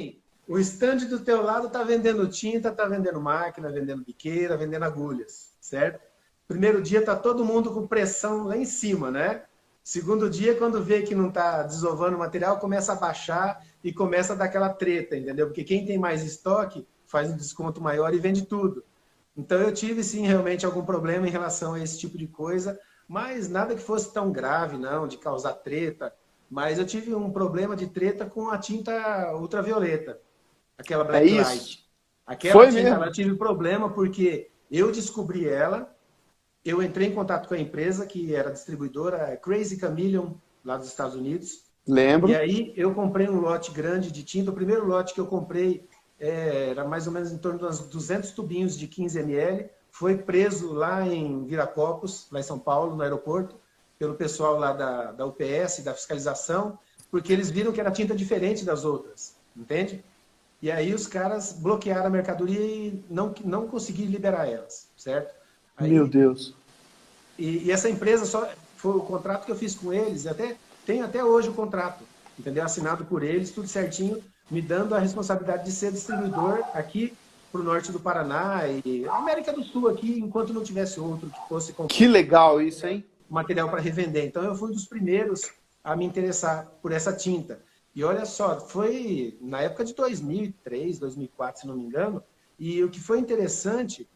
O estande do teu lado está vendendo tinta, está vendendo máquina, vendendo biqueira, vendendo agulhas, certo? Primeiro dia está todo mundo com pressão lá em cima, né? Segundo dia, quando vê que não está desovando o material, começa a baixar e começa a dar aquela treta, entendeu? Porque quem tem mais estoque faz um desconto maior e vende tudo. Então eu tive sim realmente algum problema em relação a esse tipo de coisa, mas nada que fosse tão grave, não, de causar treta. Mas eu tive um problema de treta com a tinta ultravioleta, aquela Blacklight. Aquela tinta, ela tive problema porque eu descobri ela eu entrei em contato com a empresa, que era distribuidora, Crazy Chameleon, lá dos Estados Unidos. Lembro. E aí eu comprei um lote grande de tinta. O primeiro lote que eu comprei era mais ou menos em torno de uns 200 tubinhos de 15 ml. Foi preso lá em Viracopos, lá em São Paulo, no aeroporto, pelo pessoal lá da UPS, da fiscalização, porque eles viram que era tinta diferente das outras, entende? E aí os caras bloquearam a mercadoria e não conseguiram liberar elas, certo? Aí, Meu Deus. e essa empresa, só foi o contrato que eu fiz com eles, tem até hoje o contrato, entendeu? Assinado por eles, tudo certinho, me dando a responsabilidade de ser distribuidor aqui para o norte do Paraná e América do Sul aqui, enquanto não tivesse outro que fosse comprar. Que legal isso, hein? Material para revender. Então eu fui um dos primeiros a me interessar por essa tinta. E olha só, foi na época de 2003, 2004, se não me engano, e o que foi interessante,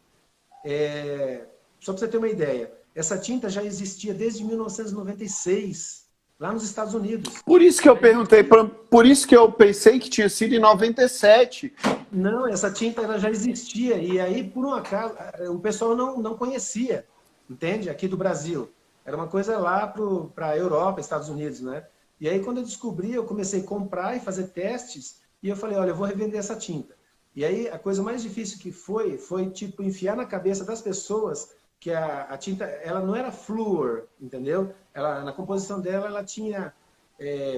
só para você ter uma ideia, essa tinta já existia desde 1996, lá nos Estados Unidos. Por isso que eu perguntei, por isso que eu pensei que tinha sido em 97. Não, essa tinta ela já existia, e aí, por um acaso, o pessoal não conhecia, entende? Aqui do Brasil. Era uma coisa lá para a Europa, Estados Unidos, né? E aí, quando eu descobri, eu comecei a comprar e fazer testes, e eu falei, olha, eu vou revender essa tinta. E aí, a coisa mais difícil que foi tipo, enfiar na cabeça das pessoas que a tinta, ela não era flúor, entendeu? Ela, na composição dela, ela tinha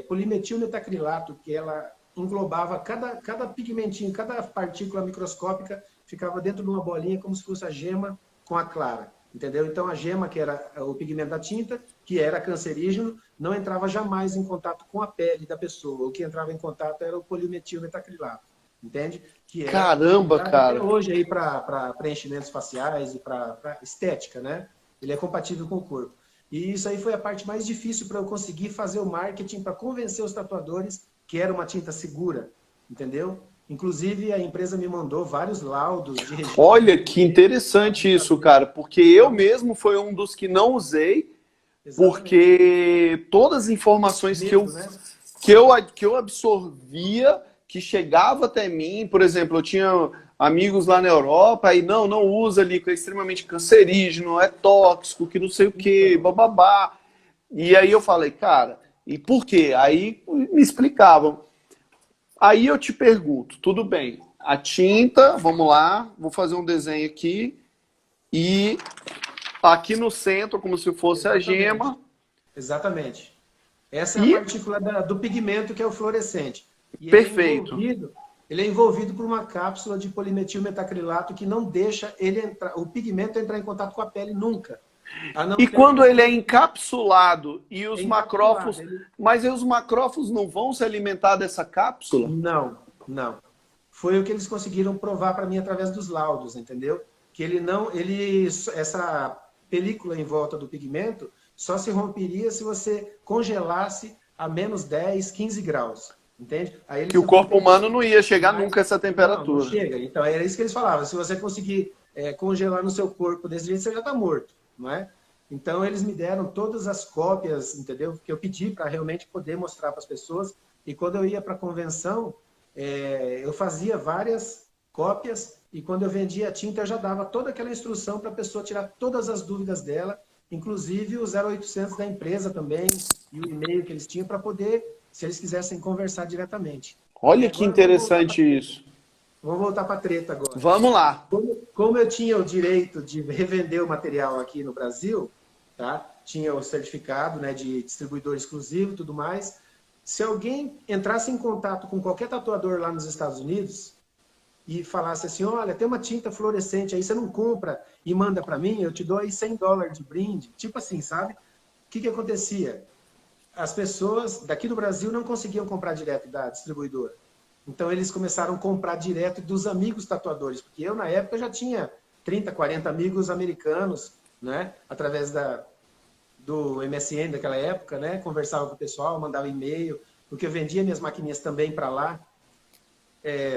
polimetilmetacrilato, que ela englobava cada pigmentinho, cada partícula microscópica ficava dentro de uma bolinha, como se fosse a gema com a clara. Entendeu? Então, a gema, que era o pigmento da tinta, que era cancerígeno, não entrava jamais em contato com a pele da pessoa. O que entrava em contato era o polimetilmetacrilato. Entende? Que é, Caramba, cara. até hoje aí para preenchimentos faciais e para estética, né? Ele é compatível com o corpo. E isso aí foi a parte mais difícil para eu conseguir fazer o marketing para convencer os tatuadores que era uma tinta segura. Entendeu? Inclusive, a empresa me mandou vários laudos de registro. Olha que interessante isso, cara, porque eu mesmo fui um dos que não usei, porque todas as informações que eu absorvia, que chegava até mim, por exemplo, eu tinha amigos lá na Europa, aí não usa ali, que é extremamente cancerígeno, é tóxico, que não sei o que, bababá. E aí eu falei, cara, e por quê? Aí me explicavam. Aí eu te pergunto, tudo bem, a tinta, vamos lá, vou fazer um desenho aqui, e aqui no centro, como se fosse a gema. Exatamente. Essa é a partícula do pigmento que é o fluorescente. E perfeito. Ele é envolvido por uma cápsula de polimetilmetacrilato que não deixa o pigmento entrar em contato com a pele nunca. E quando ele é encapsulado e os macrófagos... Mas os macrófagos não vão se alimentar dessa cápsula? Não. Foi o que eles conseguiram provar para mim através dos laudos, entendeu? Que essa película em volta do pigmento só se romperia se você congelasse a menos 10, 15 graus. Entende? Aí que o corpo humano não ia chegar nunca a essa temperatura. Não chega. Então era isso que eles falavam. Se você conseguir congelar no seu corpo desse jeito, você já está morto. Não é? Então, eles me deram todas as cópias, entendeu? Que eu pedi para realmente poder mostrar para as pessoas. E quando eu ia para a convenção, eu fazia várias cópias e quando eu vendia a tinta, eu já dava toda aquela instrução para a pessoa tirar todas as dúvidas dela, inclusive o 0800 da empresa também e o e-mail que eles tinham para poder, se eles quisessem conversar diretamente. Olha que interessante isso. Vamos voltar para a treta agora. Vamos lá. Como eu tinha o direito de revender o material aqui no Brasil, tá? Tinha o certificado, né, de distribuidor exclusivo e tudo mais. Se alguém entrasse em contato com qualquer tatuador lá nos Estados Unidos e falasse assim, olha, tem uma tinta fluorescente aí, você não compra e manda para mim, eu te dou aí $100 de brinde. Tipo assim, sabe? O que acontecia? As pessoas daqui do Brasil não conseguiam comprar direto da distribuidora. Então, eles começaram a comprar direto dos amigos tatuadores, porque eu, na época, já tinha 30, 40 amigos americanos, né? Através do MSN daquela época, né? Conversava com o pessoal, mandava e-mail, porque eu vendia minhas maquininhas também para lá,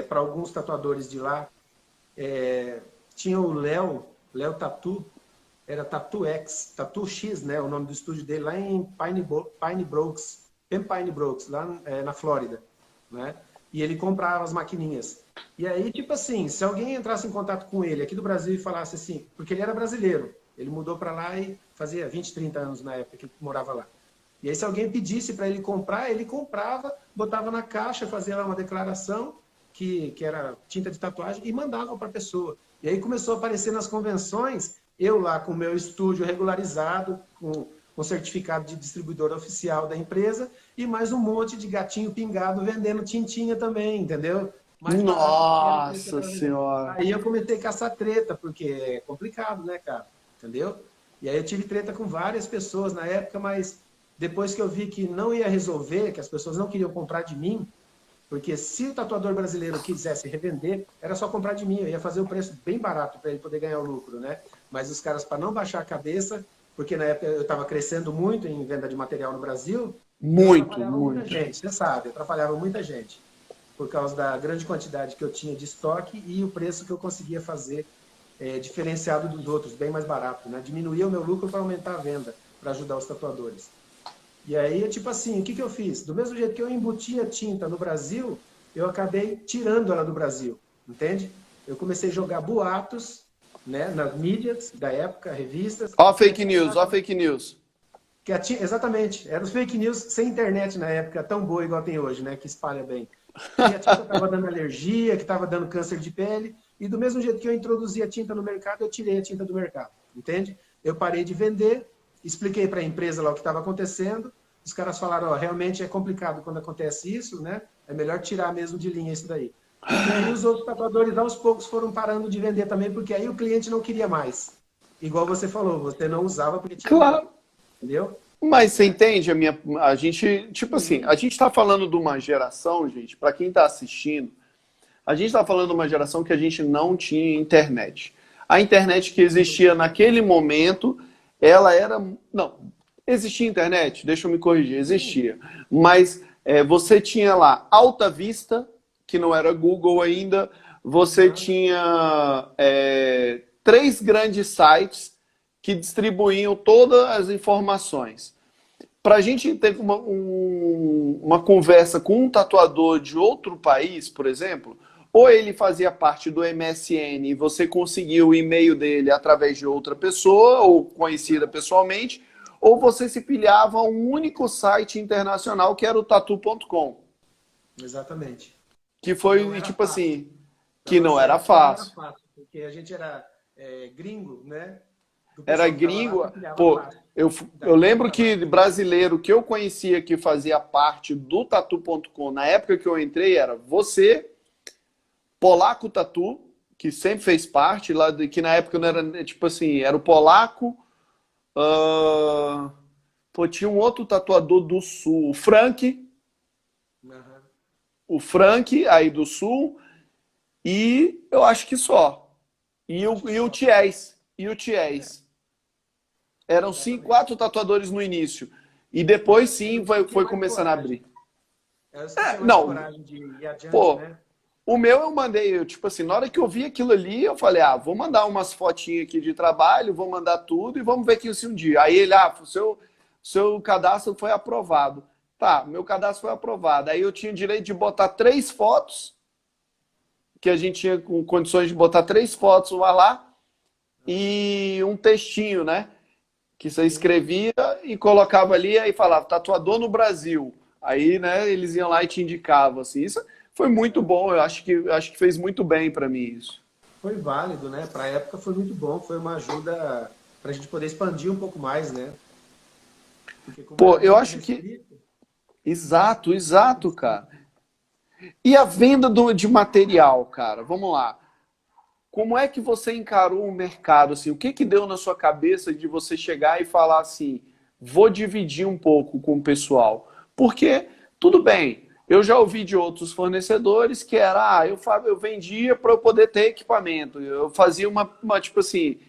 para alguns tatuadores de lá. Tinha o Léo Tatu, era Tatu X, Tatu X, né? O nome do estúdio dele, lá em Pine Brooks, lá na Flórida, né? E ele comprava as maquininhas. E aí, tipo assim, se alguém entrasse em contato com ele aqui do Brasil e falasse assim, porque ele era brasileiro, Ele mudou para lá e fazia 20, 30 anos na época que ele morava lá. E aí, se alguém pedisse para ele comprar, ele comprava, botava na caixa, fazia lá uma declaração que era tinta de tatuagem e mandava para a pessoa. E aí começou a aparecer nas convenções, eu lá com o meu estúdio regularizado, com certificado de distribuidor oficial da empresa, e mais um monte de gatinho pingado vendendo tintinha também, entendeu? Mais Nossa Senhora! Aí eu comecei a caçar treta, porque é complicado, né, cara? Entendeu? E aí eu tive treta com várias pessoas na época, mas depois que eu vi que não ia resolver, que as pessoas não queriam comprar de mim, porque se o tatuador brasileiro quisesse revender, era só comprar de mim, eu ia fazer o preço bem barato para ele poder ganhar o lucro, né? Mas os caras, para não baixar a cabeça, porque na época eu estava crescendo muito em venda de material no Brasil, Muito. muita gente, você sabe, atrapalhava muita gente, por causa da grande quantidade que eu tinha de estoque e o preço que eu conseguia fazer diferenciado dos outros, bem mais barato, né? Diminuía o meu lucro para aumentar a venda, para ajudar os tatuadores. E aí, tipo assim, o que eu fiz? Do mesmo jeito que eu embutia tinta no Brasil, eu acabei tirando ela do Brasil, entende? Eu comecei a jogar boatos, né, nas mídias da época, revistas. Ó fake news, ó fake news. Exatamente, eram os fake news sem internet na época, tão boa igual tem hoje, né, que espalha bem. E a tinta estava dando alergia, que estava dando câncer de pele, e do mesmo jeito que eu introduzi a tinta no mercado, eu tirei a tinta do mercado, entende? Eu parei de vender, expliquei para a empresa lá o que estava acontecendo, os caras falaram, ó, realmente é complicado quando acontece isso, né? É melhor tirar mesmo de linha isso daí. E aí os outros tatuadores aos poucos foram parando de vender também, porque aí o cliente não queria mais. Igual você falou, você não usava porque tinha Claro. medo, entendeu? Mas você entende a gente, tipo assim, a gente está falando de uma geração, gente, para quem está assistindo, a gente está falando de uma geração que a gente não tinha internet. A internet que existia naquele momento, ela era... Não, existia internet? Deixa eu me corrigir, existia. Mas você tinha lá Alta Vista, que não era Google ainda, você tinha 3 grandes sites que distribuíam todas as informações. Para a gente ter uma conversa com um tatuador de outro país, por exemplo, ou ele fazia parte do MSN e você conseguiu o e-mail dele através de outra pessoa, ou conhecida pessoalmente, ou você se filiava a um único site internacional que era o tatu.com. Exatamente. Que foi, tipo assim, que não era fácil. Não era fácil, porque a gente era gringo, né? Era gringo. Pô, eu lembro que brasileiro que eu conhecia que fazia parte do tatu.com na época que eu entrei era você, Polaco Tatu, que sempre fez parte, lá que na época não era, tipo assim, era o Polaco, pô, tinha um outro tatuador do Sul, o Frank, aí do Sul, e eu acho que só. E o Ties. Eram 4 tatuadores no início. E depois sim foi começando a abrir. Não, pô, né? O meu eu mandei, tipo assim, na hora que eu vi aquilo ali, eu falei, vou mandar umas fotinhas aqui de trabalho, vou mandar tudo e vamos ver aqui se um dia. Aí ele, seu cadastro foi aprovado. Tá, meu cadastro foi aprovado. Aí eu tinha direito de botar 3 fotos, que a gente tinha com condições de botar 3 fotos lá, e um textinho, né? Que você escrevia e colocava ali, aí falava, tatuador no Brasil. Aí, né, eles iam lá e te indicavam, assim. Isso foi muito bom, eu acho que fez muito bem para mim isso. Foi válido, né? Para a época foi muito bom, foi uma ajuda para a gente poder expandir um pouco mais, né? Pô, eu acho que... Exato, cara. E a venda de material, cara? Vamos lá. Como é que você encarou o mercado? Assim, o que deu na sua cabeça de você chegar e falar assim, vou dividir um pouco com o pessoal? Porque, tudo bem, eu já ouvi de outros fornecedores que era, eu vendia para eu poder ter equipamento. Eu fazia uma tipo assim,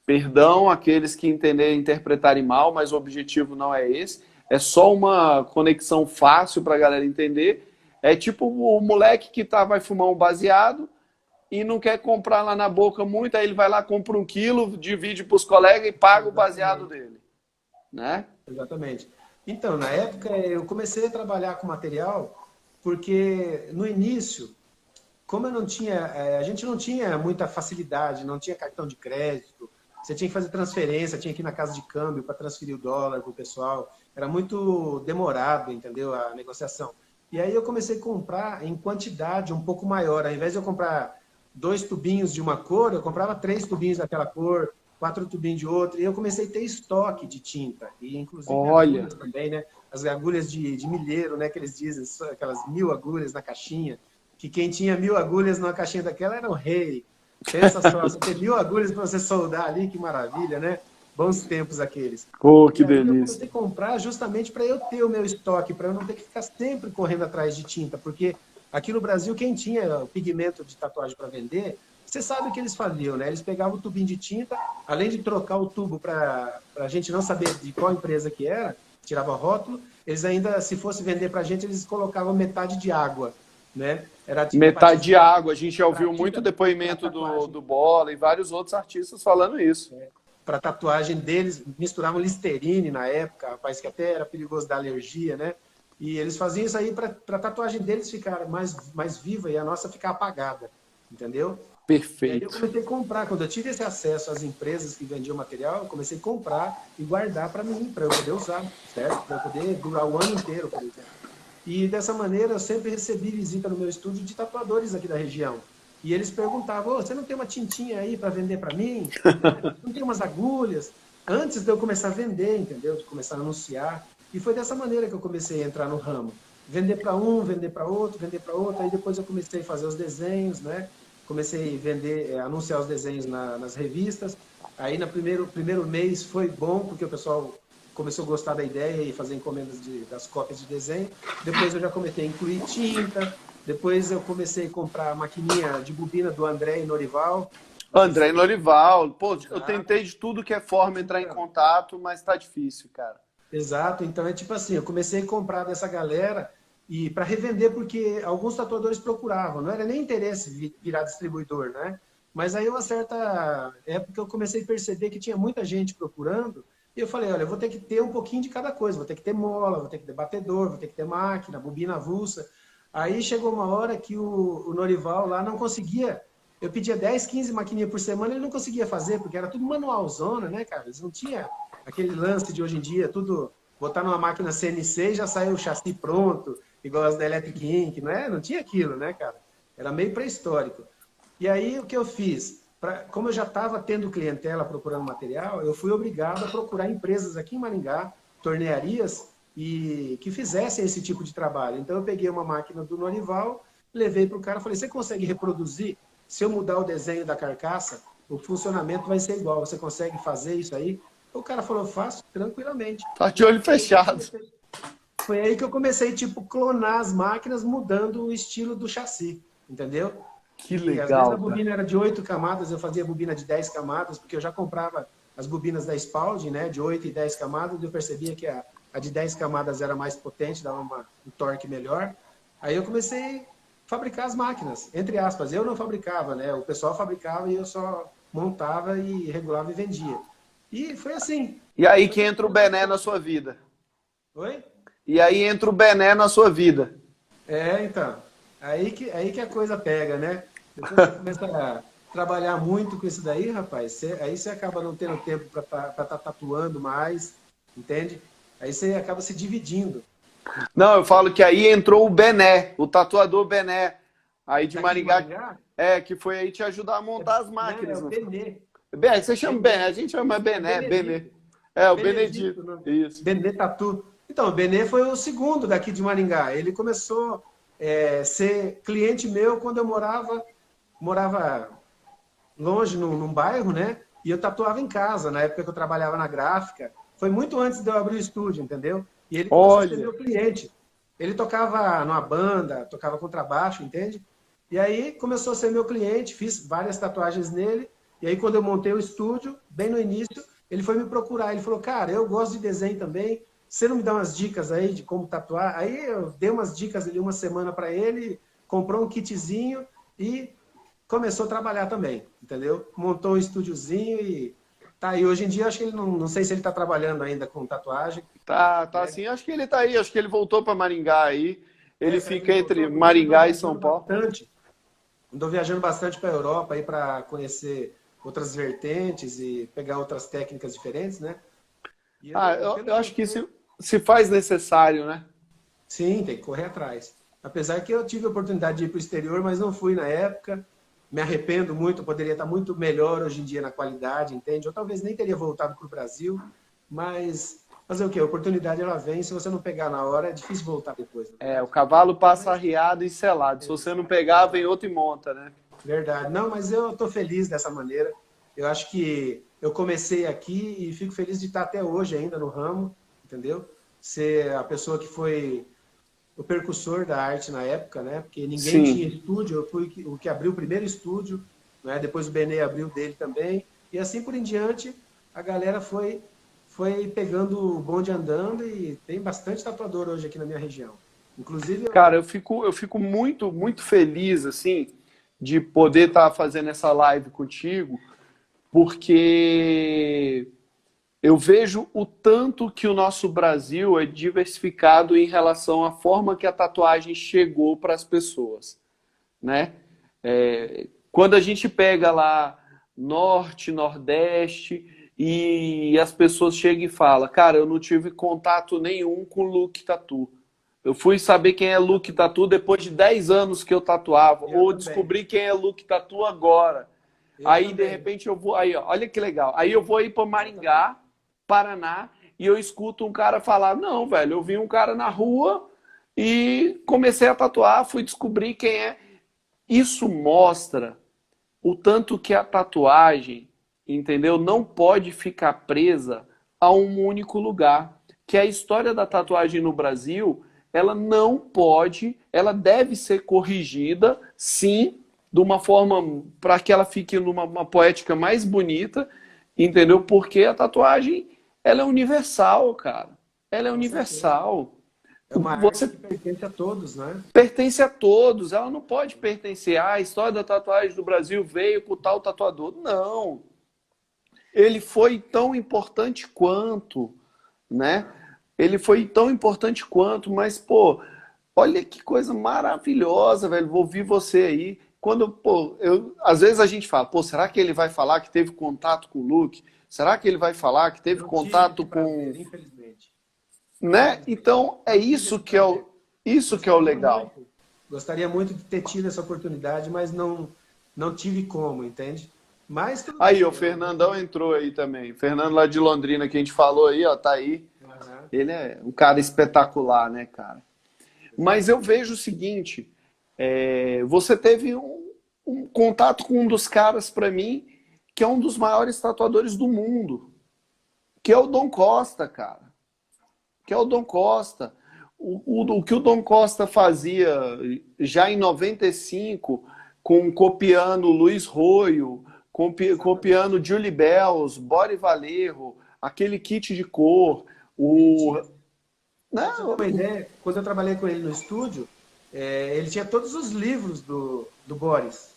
perdão aqueles que interpretarem mal, mas o objetivo não é esse. É só uma conexão fácil para a galera entender. É tipo o moleque que vai fumar um baseado e não quer comprar lá na boca muito, aí ele vai lá, compra 1 quilo, divide para os colegas e paga o baseado dele. Né? Exatamente. Então, na época, eu comecei a trabalhar com material porque, no início, como eu não tinha, a gente não tinha muita facilidade, não tinha cartão de crédito, você tinha que fazer transferência, tinha que ir na casa de câmbio para transferir o dólar para o pessoal. Era muito demorado, entendeu? A negociação. E aí eu comecei a comprar em quantidade um pouco maior. Ao invés de eu comprar 2 tubinhos de uma cor, eu comprava 3 tubinhos daquela cor, 4 tubinhos de outra. E eu comecei a ter estoque de tinta. E inclusive Olha, agulhas também, né? As agulhas de milheiro, né? Que eles dizem, aquelas 1000 agulhas na caixinha. Que quem tinha 1000 agulhas numa caixinha daquela era o rei. Pensa só, você ter 1000 agulhas para você soldar ali, que maravilha, né? Bons tempos aqueles. pô, que E aí eu delícia. comecei a comprar justamente para eu ter o meu estoque, para eu não ter que ficar sempre correndo atrás de tinta, porque aqui no Brasil, quem tinha o pigmento de tatuagem para vender, você sabe o que eles faziam, né? Eles pegavam o tubinho de tinta, além de trocar o tubo para a gente não saber de qual empresa que era, tirava rótulo, eles ainda, se fosse vender para a gente, eles colocavam metade de água, né? Era tinta para Metade de água. A gente já para ouviu muito tinta para depoimento tatuagem. do Bola e vários outros artistas falando isso. Para tatuagem deles, misturavam Listerine na época, rapaz, que até era perigoso dar alergia, né? E eles faziam isso aí para a tatuagem deles ficar mais viva e a nossa ficar apagada, entendeu? E aí eu Perfeito. comecei a comprar. Quando eu tive esse acesso às empresas que vendiam material, eu comecei a comprar e guardar para mim, para eu poder usar, certo? Para eu poder durar o ano inteiro, por exemplo. E dessa maneira eu sempre recebi visita no meu estúdio de tatuadores aqui da região. E eles perguntavam, "Ô, você não tem uma tintinha aí para vender para mim? Não tem umas agulhas?" Antes de eu começar a vender, entendeu? De começar a anunciar. E foi dessa maneira que eu comecei a entrar no ramo. Vender para um, vender para outro, vender para outro. Aí depois eu comecei a fazer os desenhos, né? Comecei a vender, anunciar os desenhos nas revistas. Aí no primeiro mês foi bom, porque o pessoal começou a gostar da ideia e fazer encomendas das cópias de desenho. Depois eu já comecei a incluir tinta. Depois eu comecei a comprar a maquininha de bobina do André e Norival. Não sei se André você... Norival. Pô, eu Exato. tentei de tudo que é forma entrar em Então, contato, mas tá difícil, cara. exato. Então é tipo assim, eu comecei a comprar dessa galera e para revender porque alguns tatuadores procuravam, não era nem interesse virar distribuidor, né? Mas aí uma certa época eu comecei a perceber que tinha muita gente procurando e eu falei, olha, eu vou ter que ter um pouquinho de cada coisa, vou ter que ter mola, vou ter que ter batedor, vou ter que ter máquina, bobina avulsa. Aí chegou uma hora que o Norival lá não conseguia, eu pedia 10, 15 maquininhas por semana, ele não conseguia fazer, porque era tudo manualzona, né, cara? Eles não tinha aquele lance de hoje em dia, tudo botar numa máquina CNC e já saiu o chassi pronto, igual as da Electric Ink, não é? Não tinha aquilo, né, cara? Era meio pré-histórico. E aí o que eu fiz? Como eu já estava tendo clientela procurando material, eu fui obrigado a procurar empresas aqui em Maringá, tornearias, e que fizessem esse tipo de trabalho. Então eu peguei uma máquina do Norival, levei para o cara, falei, você consegue reproduzir? Se eu mudar o desenho da carcaça, o funcionamento vai ser igual. Você consegue fazer isso aí? O cara falou, faço tranquilamente. Tá de olho fechado. Foi aí que eu comecei, tipo, clonar as máquinas, mudando o estilo do chassi, entendeu? Que E às vezes a legal, cara. bobina era de 8 camadas, eu fazia bobina de 10 camadas, porque eu já comprava as bobinas da Spalding, né, de 8 e 10 camadas, e eu percebia que a de 10 camadas era mais potente, dava um torque melhor. Aí eu comecei a fabricar as máquinas, entre aspas. Eu não fabricava, né? O pessoal fabricava e eu só montava e regulava e vendia. E foi assim. E aí Foi que entra o crescendo aos Bené na poucos. sua vida. Oi? E aí entra o Bené na sua vida. É, então. Aí que a coisa pega, né? Depois você começa a trabalhar muito com isso daí, rapaz, aí você acaba não tendo tempo para estar tatuando mais, entende? Aí você acaba se dividindo. Não, eu falo que aí entrou o Bené, o tatuador Bené, aí de Daqui de Maringá, Maringá, que foi aí te ajudar a montar as não, é máquinas. o Não foi? Benê. Você chama Bené, a Benê. gente chama É Bené, Benê. Benedito. É, o Benedito, Benedito, não. isso. Benê Tatu. Então, o Benê foi o segundo daqui de Maringá. Ele começou a ser cliente meu quando eu morava longe, num bairro, né? E eu tatuava em casa, na época que eu trabalhava na gráfica. Foi muito antes de eu abrir o estúdio, entendeu? E ele começou a ser Olha, meu cliente. Ele tocava numa banda, tocava contrabaixo, entende? E aí começou a ser meu cliente, fiz várias tatuagens nele. E aí quando eu montei o estúdio, bem no início, ele foi me procurar. Ele falou, cara, eu gosto de desenho também. Você não me dá umas dicas aí de como tatuar? Aí eu dei umas dicas ali uma semana para ele, comprou um kitzinho e começou a trabalhar também, entendeu? Montou um estúdiozinho e tá aí. Hoje em dia, acho que ele não sei se ele está trabalhando ainda com tatuagem, tá né? assim, acho que ele tá aí, acho que ele voltou para Maringá aí. Ele Será que fica ele entre voltou? Porque ele Maringá e São Paulo. andou viajando bastante para a Europa aí para conhecer outras vertentes e pegar outras técnicas diferentes, né? E Eu acho que se faz necessário, né? sim, tem que correr atrás. Apesar que eu tive a oportunidade de ir para o exterior, mas não fui na época. Me arrependo muito, poderia estar muito melhor hoje em dia na qualidade, entende? Eu talvez nem teria voltado para o Brasil, mas fazer o quê? A oportunidade ela vem, se você não pegar na hora, é difícil voltar depois. O cavalo passa arriado e selado. Se você não pegar, vem outro e monta, né? Verdade. Não, mas eu estou feliz dessa maneira. Eu acho que eu comecei aqui e fico feliz de estar até hoje ainda no ramo, entendeu? Ser a pessoa que foi o percussor da arte na época, né? Porque ninguém tinha estúdio, eu fui o que abriu o primeiro estúdio, né? Depois o Benê abriu dele também, e assim por em diante, a galera foi pegando o bonde andando e tem bastante tatuador hoje aqui na minha região. Inclusive, Cara, eu fico muito, muito feliz, assim, de poder estar fazendo essa live contigo, porque eu vejo o tanto que o nosso Brasil é diversificado em relação à forma que a tatuagem chegou para as pessoas, né? Quando a gente pega lá Norte, Nordeste e as pessoas chegam e falam, cara, eu não tive contato nenhum com Luke Tatu. Eu fui saber quem é Luke Tatu depois de 10 anos que eu tatuava, eu ou também. descobri quem é Luke Tatu agora. Eu Aí, de também. repente, eu vou. Aí, ó, olha que legal. Aí eu vou ir para Maringá, Paraná, e eu escuto um cara falar: não, velho, eu vi um cara na rua e comecei a tatuar, fui descobrir quem é. Isso mostra o tanto que a tatuagem, entendeu? Não pode ficar presa a um único lugar. Que a história da tatuagem no Brasil, ela não pode, ela deve ser corrigida, sim, de uma forma para que ela fique numa poética mais bonita, entendeu? Porque a tatuagem, ela é universal, cara. Ela é Com certeza. universal. É uma arte Você que pertence a todos, né? pertence a todos, ela não pode pertencer. Ah, a história da tatuagem do Brasil veio com tal tatuador. Não. Ele foi tão importante quanto, né? Ele foi tão importante quanto, mas, pô, olha que coisa maravilhosa, velho. Vou ouvir você aí. Quando, pô, às vezes a gente fala, pô, será que ele vai falar que teve contato com o Luke? Será que ele vai falar que teve Não tive esse contato com, prazer, infelizmente. né? Infelizmente. Então, é Não tive isso esse que é prazer. o Gostaria legal. muito. Gostaria muito de ter tido essa oportunidade, mas não tive como, entende? Mas tudo Aí, bem. o Fernandão entrou aí também. Fernando lá de Londrina, que a gente falou aí, ó, tá aí. Aham, Ele é um cara espetacular, né, cara? Mas eu vejo o seguinte, você teve um contato com um dos caras, para mim, que é um dos maiores tatuadores do mundo, que é o Dom Costa, cara. Que é o Dom Costa. O que o Dom Costa fazia já em 95, copiando Luiz Royo, copiando Julie Bells, Bori Vallejo, aquele kit de cor, ele o... tinha. Só para você ter uma Não, ideia, quando eu trabalhei com ele no estúdio, ele tinha todos os livros do Boris.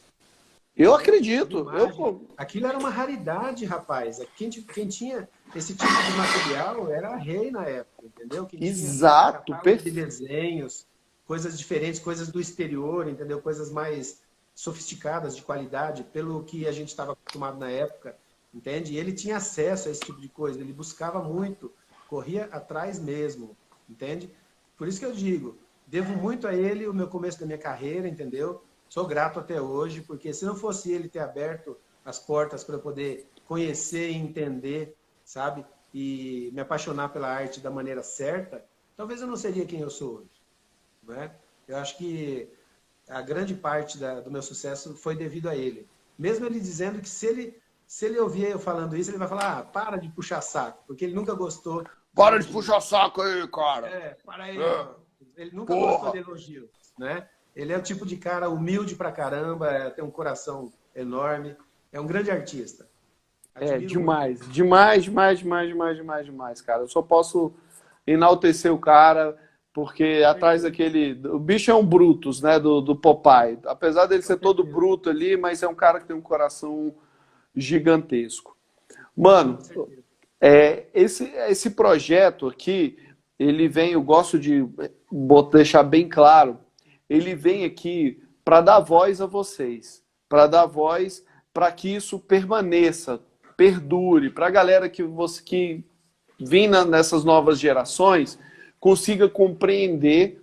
eu Entende? De acredito. imagem. Aquilo era uma raridade, rapaz. Quem tinha esse tipo de material era rei na época, entendeu? Quem tinha Exato, catálogo de desenhos, coisas diferentes, coisas do exterior, entendeu? Coisas mais sofisticadas, de qualidade, pelo que a gente estava acostumado na época, entende? E ele tinha acesso a esse tipo de coisa, ele buscava muito, corria atrás mesmo, entende? Por isso que eu digo, devo muito a ele o meu começo da minha carreira, entendeu? Sou grato até hoje, porque se não fosse ele ter aberto as portas para eu poder conhecer e entender, sabe? E me apaixonar pela arte da maneira certa, talvez eu não seria quem eu sou hoje. Não é? Eu acho que a grande parte do meu sucesso foi devido a ele. Mesmo ele dizendo que se ele ouvir eu falando isso, ele vai falar, ah, para de puxar saco, porque ele nunca gostou de para de elogio. puxar saco aí, cara. Para aí, É, ó. Ele nunca gostou de porra. elogios, né? Ele é o tipo de cara humilde pra caramba, tem um coração enorme, é um grande artista. Admiro muito ele. Demais. Demais, demais, demais, demais, demais, demais, cara. Eu só posso enaltecer o cara, porque Com atrás certeza, daquele. O bicho é um Brutus, né? Do Popeye. Apesar dele com ser todo certeza, bruto ali, mas é um cara que tem um coração gigantesco. Mano, com certeza. esse projeto aqui, ele vem, eu gosto de deixar bem claro, ele vem aqui para dar voz a vocês, para dar voz para que isso permaneça, perdure, para a galera que vem nessas novas gerações consiga compreender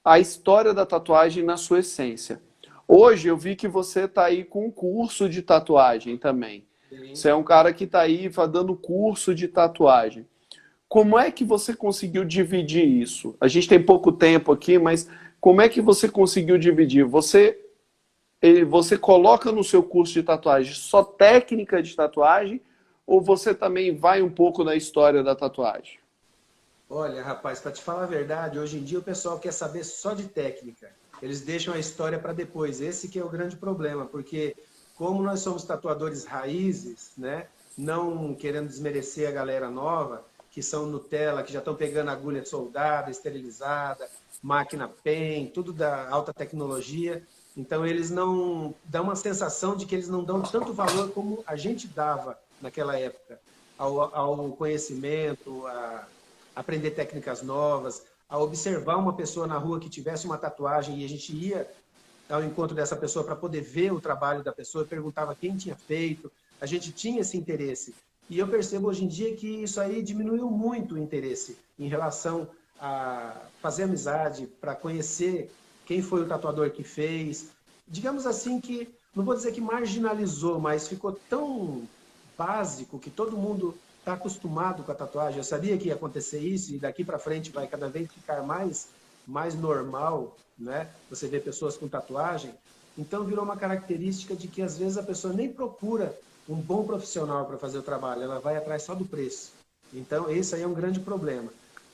a história da tatuagem na sua essência. Hoje eu vi que você está aí com um curso de tatuagem também. Sim. Você é um cara que está aí dando curso de tatuagem. Como é que você conseguiu dividir isso? A gente tem pouco tempo aqui, mas como é que você conseguiu dividir? Você coloca no seu curso de tatuagem só técnica de tatuagem ou você também vai um pouco na história da tatuagem? Olha, rapaz, para te falar a verdade, hoje em dia o pessoal quer saber só de técnica. Eles deixam a história para depois. Esse que é o grande problema, porque como nós somos tatuadores raízes, né, não querendo desmerecer a galera nova, que são Nutella, que já estão pegando agulha soldada, esterilizada, máquina PEN, tudo da alta tecnologia. Então eles não dão uma sensação de que eles não dão tanto valor como a gente dava naquela época ao conhecimento, a aprender técnicas novas, a observar uma pessoa na rua que tivesse uma tatuagem e a gente ia ao encontro dessa pessoa para poder ver o trabalho da pessoa, perguntava quem tinha feito, a gente tinha esse interesse. E eu percebo hoje em dia que isso aí diminuiu muito o interesse em relação a fazer amizade, para conhecer quem foi o tatuador que fez. Digamos assim que, não vou dizer que marginalizou, mas ficou tão básico que todo mundo está acostumado com a tatuagem. Eu sabia que ia acontecer isso e daqui para frente vai cada vez ficar mais normal, né? Você vê pessoas com tatuagem. Então virou uma característica de que às vezes a pessoa nem procura um bom profissional para fazer o trabalho, ela vai atrás só do preço. Então esse aí é um grande problema.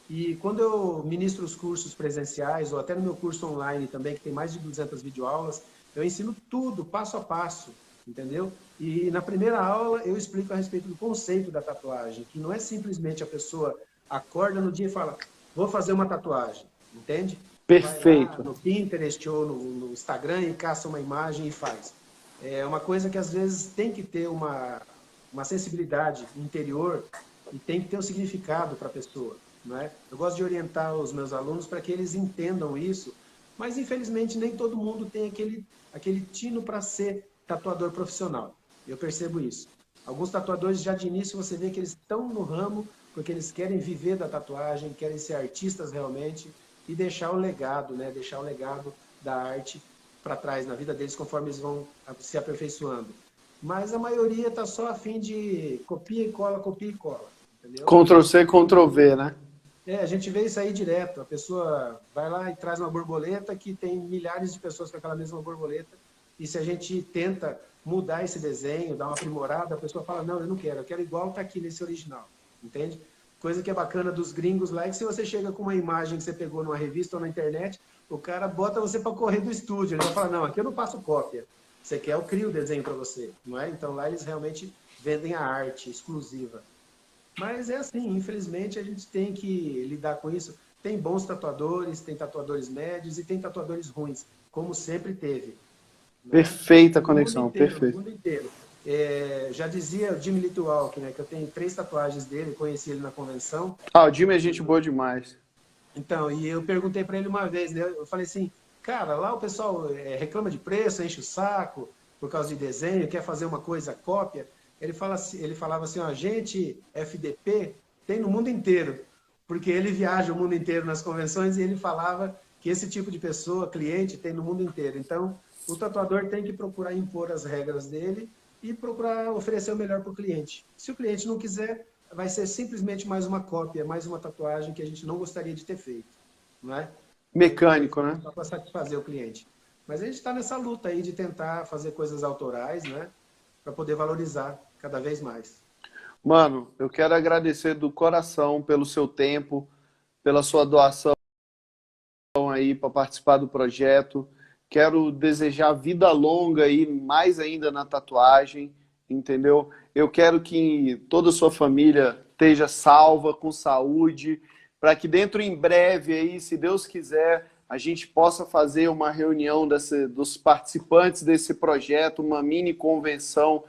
E quando eu ministro os cursos presenciais ou até no meu curso online também, que tem mais de 200 videoaulas, eu ensino tudo, passo a passo, entendeu? E na primeira aula eu explico a respeito do conceito da tatuagem, que não é simplesmente a pessoa acorda no dia e fala, vou fazer uma tatuagem, entende? Vai lá Perfeito. no Pinterest ou no Instagram e caça uma imagem e faz. É uma coisa que às vezes tem que ter uma sensibilidade interior e tem que ter um significado para a pessoa, não é? Eu gosto de orientar os meus alunos para que eles entendam isso, mas infelizmente nem todo mundo tem aquele tino para ser tatuador profissional. Eu percebo isso. Alguns tatuadores já de início você vê que eles estão no ramo porque eles querem viver da tatuagem, querem ser artistas realmente e deixar o legado, né? Deixar o legado da arte para trás na vida deles conforme eles vão se aperfeiçoando. Mas a maioria está só a fim de copia e cola, entendeu? Ctrl C, Ctrl V, né? A gente vê isso aí direto. A pessoa vai lá e traz uma borboleta que tem milhares de pessoas com aquela mesma borboleta. E se a gente tenta mudar esse desenho, dar uma aprimorada, a pessoa fala, não, eu quero igual tá aqui nesse original, entende? Coisa que é bacana dos gringos lá é que se você chega com uma imagem que você pegou numa revista ou na internet, o cara bota você para correr do estúdio. Ele vai falar, não, aqui eu não faço cópia. Você quer, eu crio o desenho para você, não é? Então lá eles realmente vendem a arte exclusiva. Mas é assim, infelizmente a gente tem que lidar com isso. Tem bons tatuadores, tem tatuadores médios e tem tatuadores ruins, como sempre teve. Né? Perfeita No mundo conexão, inteiro, no perfeito. mundo inteiro. Já dizia o Jimmy Litwalk, né, que eu tenho 3 tatuagens dele, conheci ele na convenção. Ah, o Jimmy é gente boa demais. Então, e eu perguntei para ele uma vez, né, eu falei assim, cara, lá o pessoal reclama de preço, enche o saco por causa de desenho, quer fazer uma coisa cópia. Ele falava assim, ó, gente, FDP tem no mundo inteiro, porque ele viaja o mundo inteiro nas convenções e ele falava que esse tipo de pessoa, cliente, tem no mundo inteiro. Então, o tatuador tem que procurar impor as regras dele e procurar oferecer o melhor para o cliente. Se o cliente não quiser, vai ser simplesmente mais uma cópia, mais uma tatuagem que a gente não gostaria de ter feito, não é? Mecânico, né? Só para satisfazer o cliente. Mas a gente está nessa luta aí de tentar fazer coisas autorais, né? Para poder valorizar cada vez mais. Mano, eu quero agradecer do coração pelo seu tempo, pela sua doação aí para participar do projeto. Quero desejar vida longa aí, mais ainda na tatuagem, entendeu? Eu quero que toda a sua família esteja salva, com saúde, para que dentro em breve aí, se Deus quiser, a gente possa fazer uma reunião dos participantes desse projeto, uma mini convenção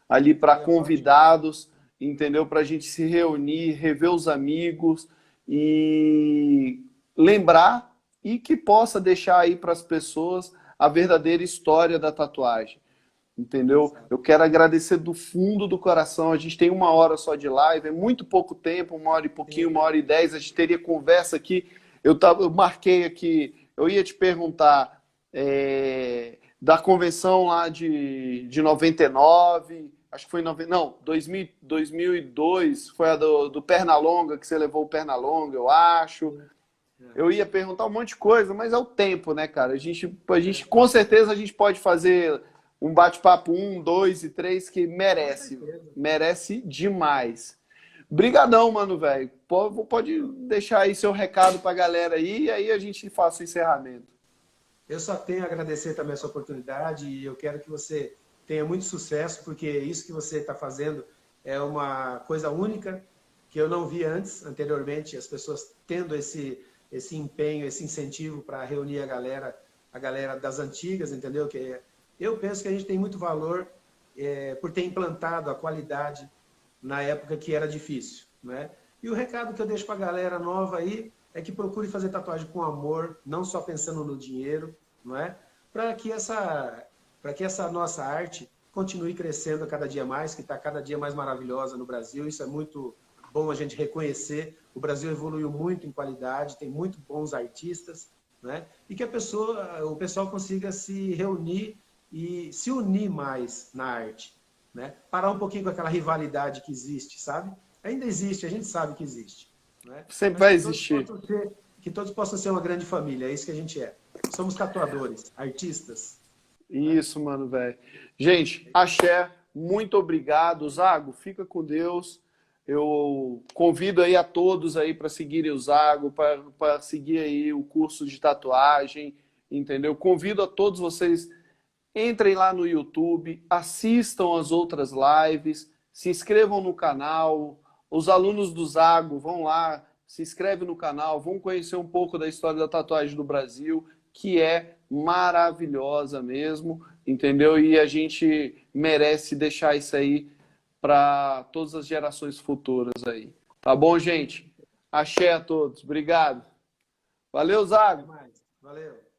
ali para convidados, entendeu? Para a gente se reunir, rever os amigos e lembrar e que possa deixar aí para as pessoas a verdadeira história da tatuagem. entendeu? Eu quero agradecer do fundo do coração. A gente tem 1 hora só de live, é muito pouco tempo, 1 hora e pouquinho, 1 hora e 10. A gente teria conversa aqui. Eu marquei aqui, eu ia te perguntar da convenção lá de 99, acho que foi não, 2002, foi a do Pernalonga, que você levou o Pernalonga, eu acho. Eu ia perguntar um monte de coisa, mas é o tempo, né, cara? A gente com certeza a gente pode fazer um bate-papo 1, 2 e 3 que merece demais. Brigadão, mano, velho. Pode deixar aí seu recado pra galera aí e aí a gente faça o encerramento. Eu só tenho a agradecer também essa oportunidade e eu quero que você tenha muito sucesso, porque isso que você está fazendo é uma coisa única que eu não vi anteriormente, as pessoas tendo esse empenho, esse incentivo para reunir a galera das antigas, entendeu? Eu penso que a gente tem muito valor por ter implantado a qualidade na época que era difícil, né? E o recado que eu deixo para a galera nova aí é que procure fazer tatuagem com amor, não só pensando no dinheiro, não é? Para que essa nossa arte continue crescendo cada dia mais, que está cada dia mais maravilhosa no Brasil. Isso é muito bom a gente reconhecer. O Brasil evoluiu muito em qualidade, tem muito bons artistas, né? E que o pessoal consiga se reunir e se unir mais na arte, né? Parar um pouquinho com aquela rivalidade que existe, sabe? Ainda existe, a gente sabe que existe, né? Sempre vai existir. Que todos possam ser uma grande família, é isso que a gente é. Somos tatuadores, artistas. Isso, mano, velho. Gente, axé, muito obrigado. Zago, fica com Deus. Eu convido aí a todos aí para seguirem o Zago, para seguir aí o curso de tatuagem, entendeu? Convido a todos vocês, entrem lá no YouTube, assistam as outras lives, se inscrevam no canal. Os alunos do Zago vão lá, se inscrevem no canal, vão conhecer um pouco da história da tatuagem do Brasil, que é maravilhosa mesmo, entendeu? E a gente merece deixar isso aí para todas as gerações futuras aí. Tá bom, gente? Axé a todos. Obrigado. Valeu, Zago. Até mais. Valeu.